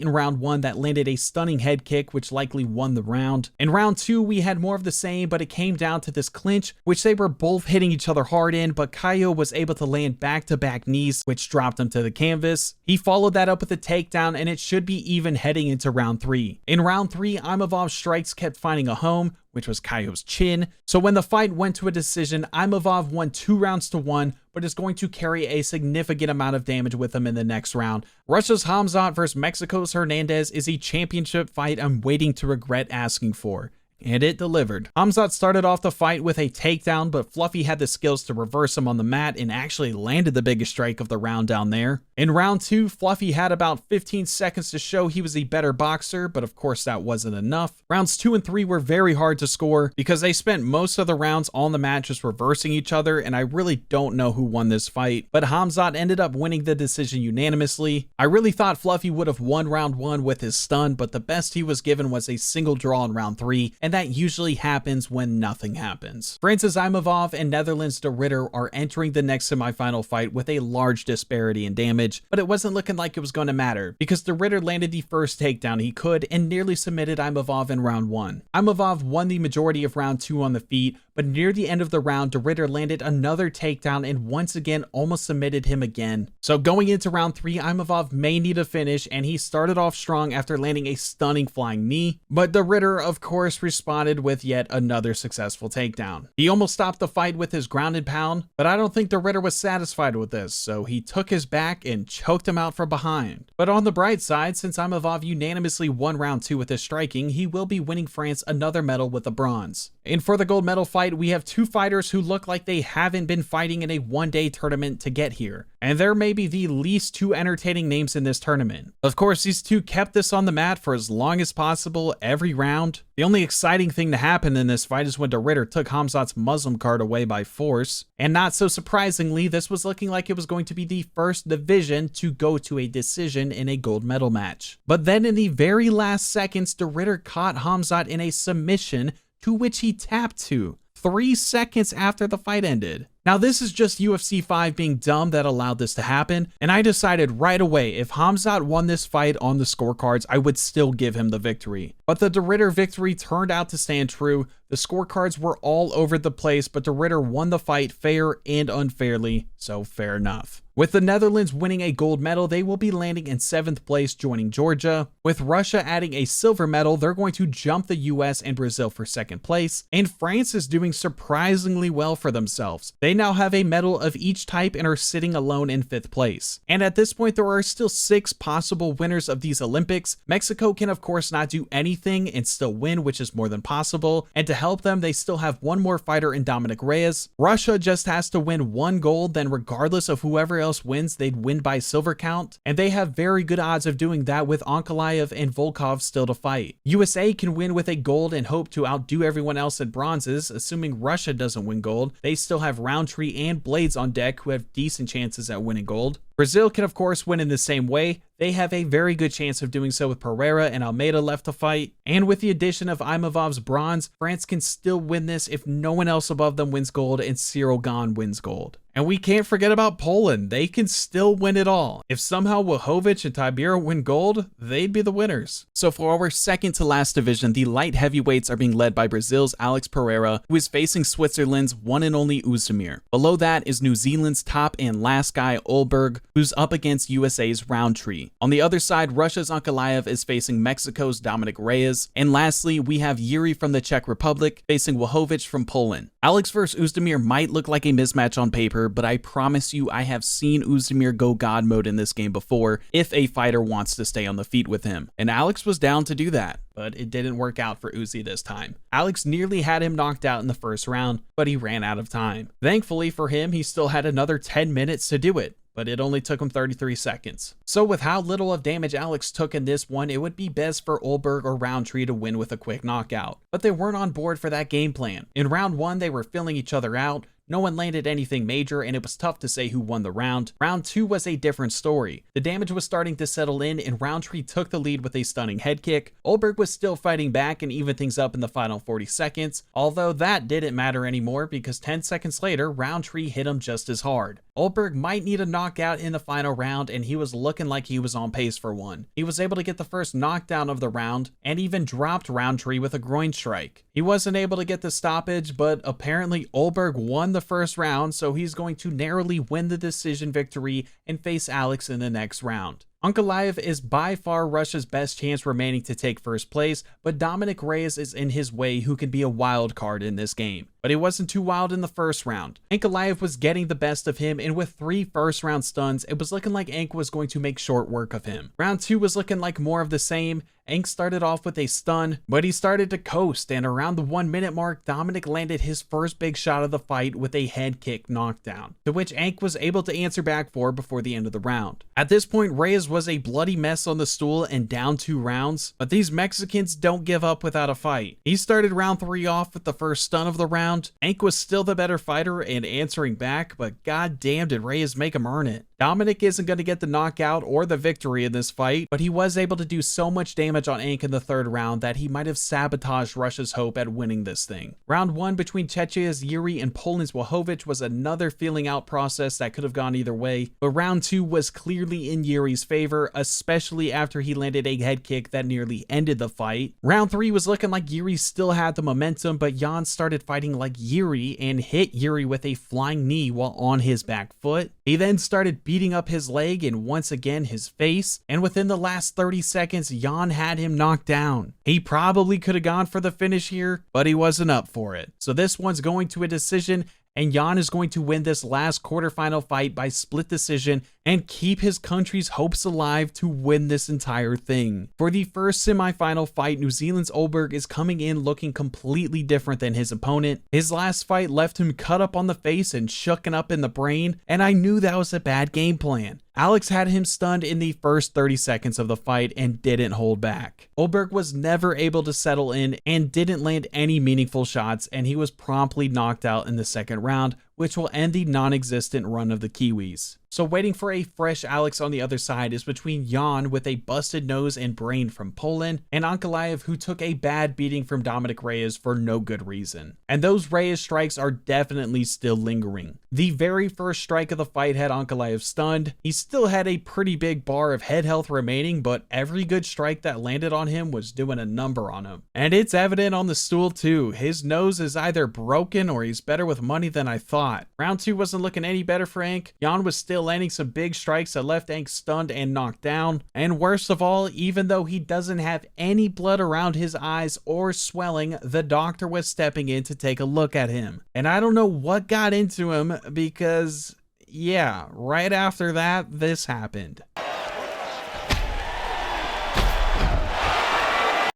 in round 1 that landed a stunning head kick, which likely won the round. In round 2, we had more of the same, but it came down to this clinch, which they were both hitting each other hard in, but Caio was able to land back-to-back knees, which dropped him to the canvas. He followed that up with a takedown, and it should be even heading into round 3. In round 3, Imavov's strikes kept finding a home, which was Caio's chin. So when the fight went to a decision, Imavov won 2 rounds to 1, but is going to carry a significant amount of damage with him in the next round. Russia's Khamzat versus Mexico's Hernandez is a championship fight I'm waiting to regret asking for. And it delivered. Khamzat started off the fight with a takedown, but Fluffy had the skills to reverse him on the mat and actually landed the biggest strike of the round down there. In round 2, Fluffy had about 15 seconds to show he was a better boxer, but of course that wasn't enough. Rounds 2 and 3 were very hard to score because they spent most of the rounds on the mat just reversing each other, and I really don't know who won this fight, but Khamzat ended up winning the decision unanimously. I really thought Fluffy would have won round 1 with his stun, but the best he was given was a single draw in round 3, and that usually happens when nothing happens. Francis Imavov and Netherlands de Ridder are entering the next semifinal fight with a large disparity in damage, but it wasn't looking like it was going to matter because de Ridder landed the first takedown he could and nearly submitted Imavov in round 1. Imavov won the majority of round 2 on the feet, but near the end of the round, de Ridder landed another takedown and once again almost submitted him again. So going into round 3, Imavov may need a finish, and he started off strong after landing a stunning flying knee, but de Ridder of course responded with yet another successful takedown. He almost stopped the fight with his ground and pound, but I don't think de Ridder was satisfied with this, so he took his back and choked him out from behind. But on the bright side, since Imavov unanimously won round 2 with his striking, he will be winning France another medal with a bronze. And for the gold medal fight, we have 2 fighters who look like they haven't been fighting in a one-day tournament to get here, and they're maybe the least 2 entertaining names in this tournament. Of course, these 2 kept this on the mat for as long as possible every round. The only exciting thing to happen in this fight is when de Ridder took Khamzat's Muslim card away by force, and not so surprisingly, this was looking like it was going to be the first division to go to a decision in a gold medal match. But then in the very last seconds, de Ridder caught Khamzat in a submission to which he tapped to 3 seconds after the fight ended. Now this is just UFC 5 being dumb that allowed this to happen, and I decided right away if Khamzat won this fight on the scorecards, I would still give him the victory. But the de Ridder victory turned out to stand true. The scorecards were all over the place, but de Ridder won the fight fair and unfairly, so fair enough. With the Netherlands winning a gold medal, they will be landing in 7th place, joining Georgia. With Russia adding a silver medal, they're going to jump the US and Brazil for 2nd place. And France is doing surprisingly well for themselves. They now have a medal of each type and are sitting alone in 5th place. And at this point, there are still 6 possible winners of these Olympics. Mexico can of course not do anything and still win, which is more than possible. And to help them, they still have 1 more fighter in Dominic Reyes. Russia just has to win 1 gold, then regardless of whoever else wins, they'd win by silver count, and they have very good odds of doing that with Ankalaev and Volkov still to fight. USA can win with a gold and hope to outdo everyone else at bronzes. Assuming Russia doesn't win gold, they still have Roundtree and Blades on deck who have decent chances at winning gold. Brazil can of course win in the same way. They have a very good chance of doing so with Pereira and Almeida left to fight. And with the addition of Imavov's bronze, France can still win this if no one else above them wins gold and Cyril Gane wins gold. And we can't forget about Poland. They can still win it all. If somehow Wachowicz and Tybura win gold, they'd be the winners. So for our second to last division, the light heavyweights are being led by Brazil's Alex Pereira, who is facing Switzerland's one and only Oezdemir. Below that is New Zealand's top and last guy, Olberg, who's up against USA's Roundtree. On the other side, Russia's Ankalaev is facing Mexico's Dominic Reyes. And lastly, we have Yuri from the Czech Republic facing Wachowicz from Poland. Alex vs. Oezdemir might look like a mismatch on paper, but I promise you I have seen Oezdemir go God mode in this game before if a fighter wants to stay on the feet with him. And Alex was down to do that, but it didn't work out for Uzi this time. Alex nearly had him knocked out in the first round, but he ran out of time. Thankfully for him, he still had another 10 minutes to do it, but it only took him 33 seconds. So with how little of damage Alex took in this one, it would be best for Olberg or Roundtree to win with a quick knockout. But they weren't on board for that game plan. In round one, they were filling each other out. No one landed anything major, and it was tough to say who won the round. Round 2 was a different story. The damage was starting to settle in, and Roundtree took the lead with a stunning head kick. Olberg was still fighting back and evened things up in the final 40 seconds, although that didn't matter anymore because 10 seconds later, Roundtree hit him just as hard. Olberg might need a knockout in the final round, and he was looking like he was on pace for one. He was able to get the first knockdown of the round, and even dropped Roundtree with a groin strike. He wasn't able to get the stoppage, but apparently Olberg won the first round, so he's going to narrowly win the decision victory and face Alex in the next round. Ankalaev is by far Russia's best chance remaining to take first place, but Dominic Reyes is in his way, who can be a wild card in this game. But he wasn't too wild in the first round. Ankalaev was getting the best of him, and with 3 first-round stuns, it was looking like Ank was going to make short work of him. Round 2 was looking like more of the same. Ank started off with a stun, but he started to coast, and around the 1 minute mark, Dominic landed his first big shot of the fight with a head kick knockdown, to which Ank was able to answer back for before the end of the round. At this point, Reyes was a bloody mess on the stool and down 2 rounds, but these Mexicans don't give up without a fight. He started round 3 off with the first stun of the round. Ank was still the better fighter and answering back, but goddamn did Reyes make him earn it. Dominic isn't going to get the knockout or the victory in this fight, but he was able to do so much damage on Ank in the third round that he might have sabotaged Russia's hope at winning this thing. Round 1 between Czechia's Yuri and Poland's Wachowicz was another feeling out process that could have gone either way, but round 2 was clearly in Yuri's favor, especially after he landed a head kick that nearly ended the fight. Round 3 was looking like Yuri still had the momentum, but Jan started fighting like Yuri and hit Yuri with a flying knee while on his back foot. He then started beating up his leg and once again his face, and within the last 30 seconds, Jan had him knocked down. He probably could have gone for the finish here, but he wasn't up for it. So this one's going to a decision, and Jan is going to win this last quarterfinal fight by split decision and keep his country's hopes alive to win this entire thing. For the first semifinal fight, New Zealand's Olberg is coming in looking completely different than his opponent. His last fight left him cut up on the face and shooken up in the brain, and I knew that was a bad game plan. Alex had him stunned in the first 30 seconds of the fight and didn't hold back. Olberg was never able to settle in and didn't land any meaningful shots, and he was promptly knocked out in the second round, which will end the non-existent run of the Kiwis. So waiting for a fresh Alex on the other side is between Jan with a busted nose and brain from Poland and Ankalaev, who took a bad beating from Dominic Reyes for no good reason. And those Reyes strikes are definitely still lingering. The very first strike of the fight had Ankalaev stunned. He still had a pretty big bar of head health remaining, but every good strike that landed on him was doing a number on him. And it's evident on the stool too. His nose is either broken or he's better with money than I thought. Round 2 wasn't looking any better for Ank. Jan was still landing some big strikes that left Ank stunned and knocked down. And worst of all, even though he doesn't have any blood around his eyes or swelling, the doctor was stepping in to take a look at him. And I don't know what got into him because, yeah, right after that, this happened.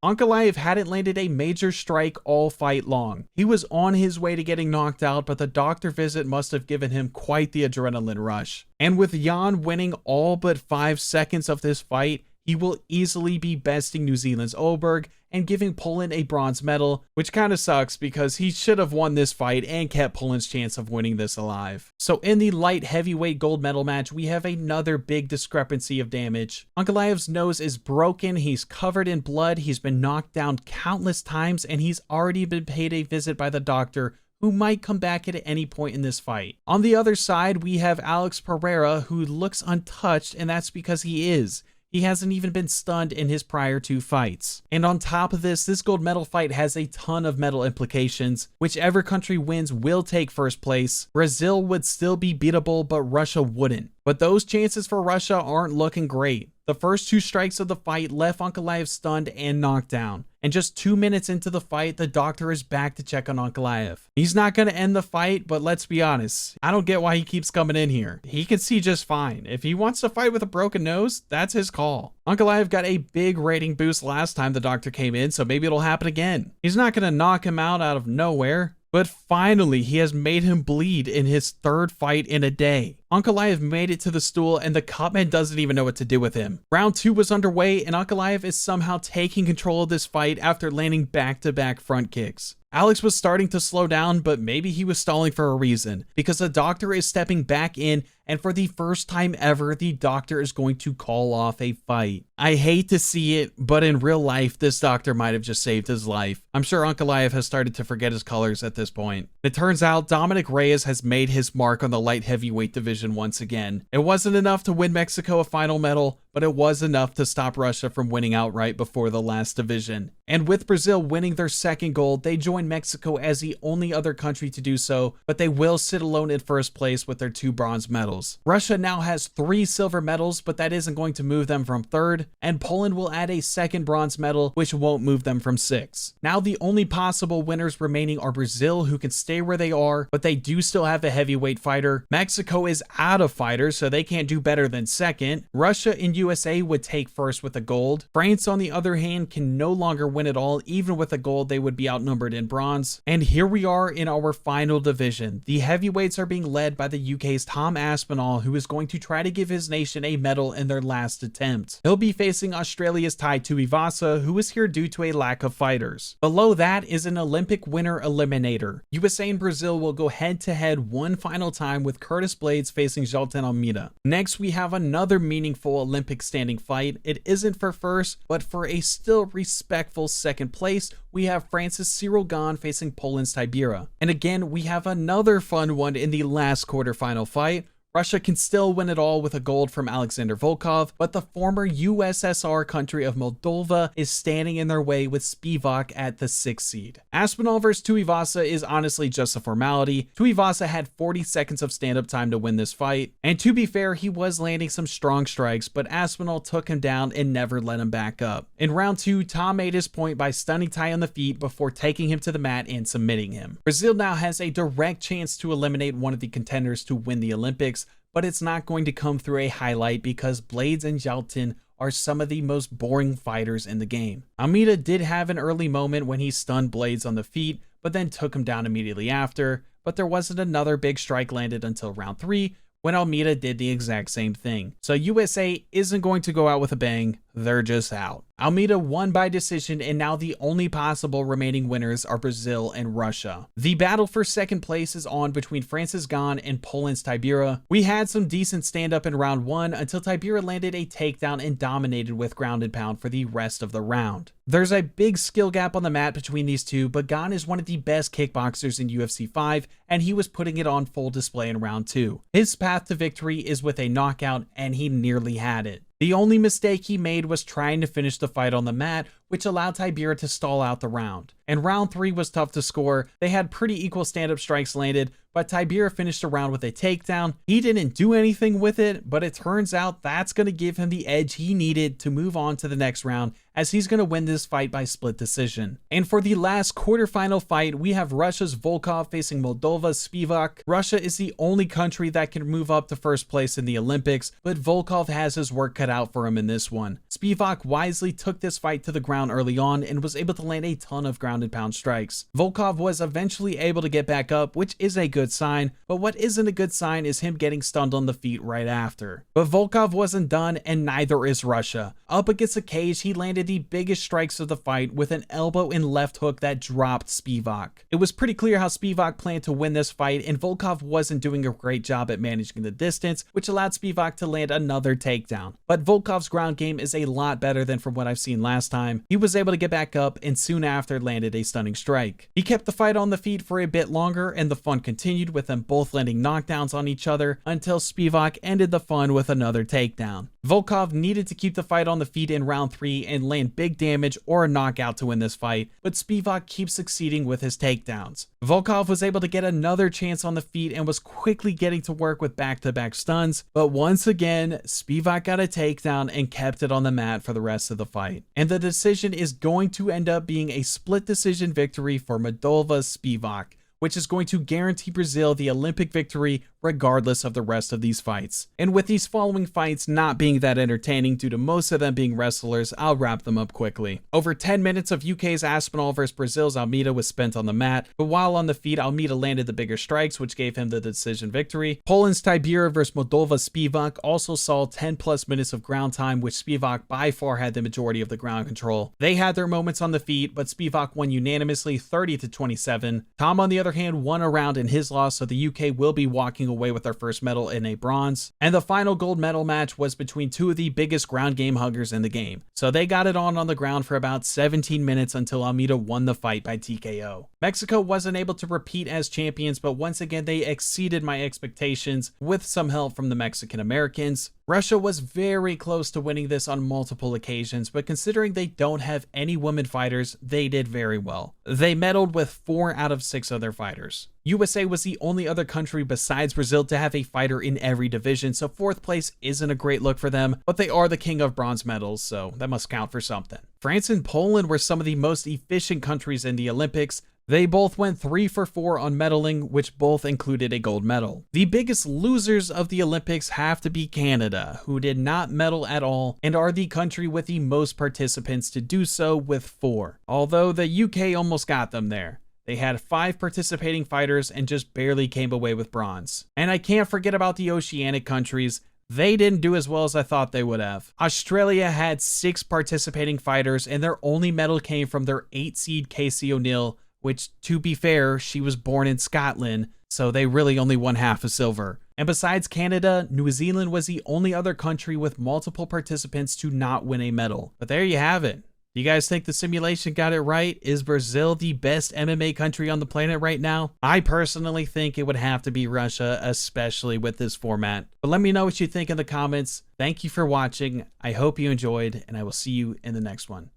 Ankalaev hadn't landed a major strike all fight long. He was on his way to getting knocked out, but the doctor visit must have given him quite the adrenaline rush. And with Jan winning all but 5 seconds of this fight, he will easily be besting New Zealand's Oberg and giving Poland a bronze medal, which kind of sucks because he should have won this fight and kept Poland's chance of winning this alive. So in the light heavyweight gold medal match, we have another big discrepancy of damage. Ankalaev's nose is broken, he's covered in blood, he's been knocked down countless times, and he's already been paid a visit by the doctor, who might come back at any point in this fight. On the other side, we have Alex Pereira, who looks untouched, and that's because he is. He hasn't even been stunned in his prior 2 fights. And on top of this gold medal fight has a ton of medal implications. Whichever country wins will take first place. Brazil would still be beatable, but Russia wouldn't. But those chances for Russia aren't looking great. The first 2 strikes of the fight left Ankalaev stunned and knocked down. And just 2 minutes into the fight, the doctor is back to check on Ankalaev. He's not going to end the fight, but let's be honest, I don't get why he keeps coming in here. He can see just fine. If he wants to fight with a broken nose, that's his call. Ankalaev got a big rating boost last time the doctor came in, so maybe it'll happen again. He's not going to knock him out of nowhere. But finally, he has made him bleed in his 3rd fight in a day. Ankalaev made it to the stool, and the cutman doesn't even know what to do with him. Round 2 was underway, and Ankalaev is somehow taking control of this fight after landing back-to-back front kicks. Alex was starting to slow down, but maybe he was stalling for a reason, because the doctor is stepping back in, and for the first time ever, the doctor is going to call off a fight. I hate to see it, but in real life, this doctor might have just saved his life. I'm sure Ankalaev has started to forget his colors at this point. It turns out Dominic Reyes has made his mark on the light heavyweight division once again. It wasn't enough to win Mexico a final medal, but it was enough to stop Russia from winning outright before the last division. And with Brazil winning their 2nd gold, they join Mexico as the only other country to do so, but they will sit alone in first place with their 2 bronze medals. Russia now has 3 silver medals, but that isn't going to move them from 3rd, and Poland will add a 2nd bronze medal, which won't move them from 6th. Now the only possible winners remaining are Brazil, who can stay where they are, but they do still have a heavyweight fighter. Mexico is out of fighters, so they can't do better than 2nd. Russia and USA would take 1st with a gold. France, on the other hand, can no longer win at all. Even with a gold, they would be outnumbered in bronze. And here we are in our final division. The heavyweights are being led by the UK's Tom Aspinall, who is going to try to give his nation a medal in their last attempt. He'll be facing Australia's Tai Tuivasa, who is here due to a lack of fighters. Below that is an Olympic winner eliminator. USA and Brazil will go head-to-head one final time, with Curtis Blades facing Jailton Almeida. Next, we have another meaningful Olympic standing fight. It isn't for first, but for a still respectful 2nd place, we have Francis Cyril Gane facing Poland's Tybura. And again, we have another fun one in the last quarterfinal fight. Russia can still win it all with a gold from Alexander Volkov, but the former USSR country of Moldova is standing in their way with Spivak at the 6th seed. Aspinall vs Tuivasa is honestly just a formality. Tuivasa had 40 seconds of stand-up time to win this fight, and to be fair, he was landing some strong strikes, but Aspinall took him down and never let him back up. In round 2, Tom made his point by stunning Tai on the feet before taking him to the mat and submitting him. Brazil now has a direct chance to eliminate one of the contenders to win the Olympics, but it's not going to come through a highlight because Blades and Jailton are some of the most boring fighters in the game. Almeida did have an early moment when he stunned Blades on the feet, but then took him down immediately after, but there wasn't another big strike landed until round 3, when Almeida did the exact same thing. So USA isn't going to go out with a bang, they're just out. Almeida won by decision, and now the only possible remaining winners are Brazil and Russia. The battle for 2nd place is on between Francis Gane and Poland's Tybura. We had some decent stand-up in round 1 until Tybura landed a takedown and dominated with ground and pound for the rest of the round. There's a big skill gap on the mat between these two, but Gane is one of the best kickboxers in UFC 5, and he was putting it on full display in round 2. His path to victory is with a knockout, and he nearly had it. The only mistake he made was trying to finish the fight on the mat, which allowed Tybura to stall out the round. And round 3 was tough to score. They had pretty equal stand-up strikes landed, but Tybura finished the round with a takedown. He didn't do anything with it, but it turns out that's going to give him the edge he needed to move on to the next round, as he's going to win this fight by split decision. And for the last quarterfinal fight, we have Russia's Volkov facing Moldova's Spivak. Russia is the only country that can move up to first place in the Olympics, but Volkov has his work cut out for him in this one. Spivak wisely took this fight to the ground early on and was able to land a ton of ground and pound strikes. Volkov was eventually able to get back up, which is a good sign, but what isn't a good sign is him getting stunned on the feet right after. But Volkov wasn't done, and neither is Russia. Up against the cage, he landed the biggest strikes of the fight with an elbow and left hook that dropped Spivak. It was pretty clear how Spivak planned to win this fight, and Volkov wasn't doing a great job at managing the distance, which allowed Spivak to land another takedown. But Volkov's ground game is a lot better than from what I've seen last time. He was able to get back up and soon after landed a stunning strike. He kept the fight on the feet for a bit longer, and the fun continued with them both landing knockdowns on each other until Spivak ended the fun with another takedown. Volkov needed to keep the fight on the feet in round 3 and land big damage or a knockout to win this fight, but Spivak keeps succeeding with his takedowns. Volkov was able to get another chance on the feet and was quickly getting to work with back-to-back stuns, but once again, Spivak got a takedown and kept it on the mat for the rest of the fight. And the decision is going to end up being a split decision victory for Moldova's Spivak, which is going to guarantee Brazil the Olympic victory regardless of the rest of these fights. And with these following fights not being that entertaining due to most of them being wrestlers, I'll wrap them up quickly. Over 10 minutes of UK's Aspinall versus Brazil's Almeida was spent on the mat, but while on the feet, Almeida landed the bigger strikes, which gave him the decision victory. Poland's Tybura versus Moldova's Spivak also saw 10 plus minutes of ground time, which Spivak by far had the majority of the ground control. They had their moments on the feet, but Spivak won unanimously 30-27. Tom, on the other hand, won a round in his loss, so the UK will be walking away with their first medal in a bronze. And the final gold medal match was between two of the biggest ground game huggers in the game. So they got it on the ground for about 17 minutes until Almeida won the fight by TKO. Mexico wasn't able to repeat as champions, but once again they exceeded my expectations with some help from the Mexican Americans. Russia was very close to winning this on multiple occasions, but considering they don't have any women fighters, they did very well. They medaled with 4 out of 6 of their fighters. USA was the only other country besides Brazil to have a fighter in every division, so 4th place isn't a great look for them, but they are the king of bronze medals, so that must count for something. France and Poland were some of the most efficient countries in the Olympics. They both went 3 for 4 on medaling, which both included a gold medal. The biggest losers of the Olympics have to be Canada, who did not medal at all and are the country with the most participants to do so with 4, although the UK almost got them there. They had 5 participating fighters and just barely came away with bronze. And I can't forget about the Oceanic countries. They didn't do as well as I thought they would have. Australia had 6 participating fighters and their only medal came from their 8 seed Casey O'Neill, which, to be fair, she was born in Scotland, so they really only won half a silver. And besides Canada, New Zealand was the only other country with multiple participants to not win a medal. But there you have it. Do you guys think the simulation got it right? Is Brazil the best MMA country on the planet right now? I personally think it would have to be Russia, especially with this format. But let me know what you think in the comments. Thank you for watching. I hope you enjoyed, and I will see you in the next one.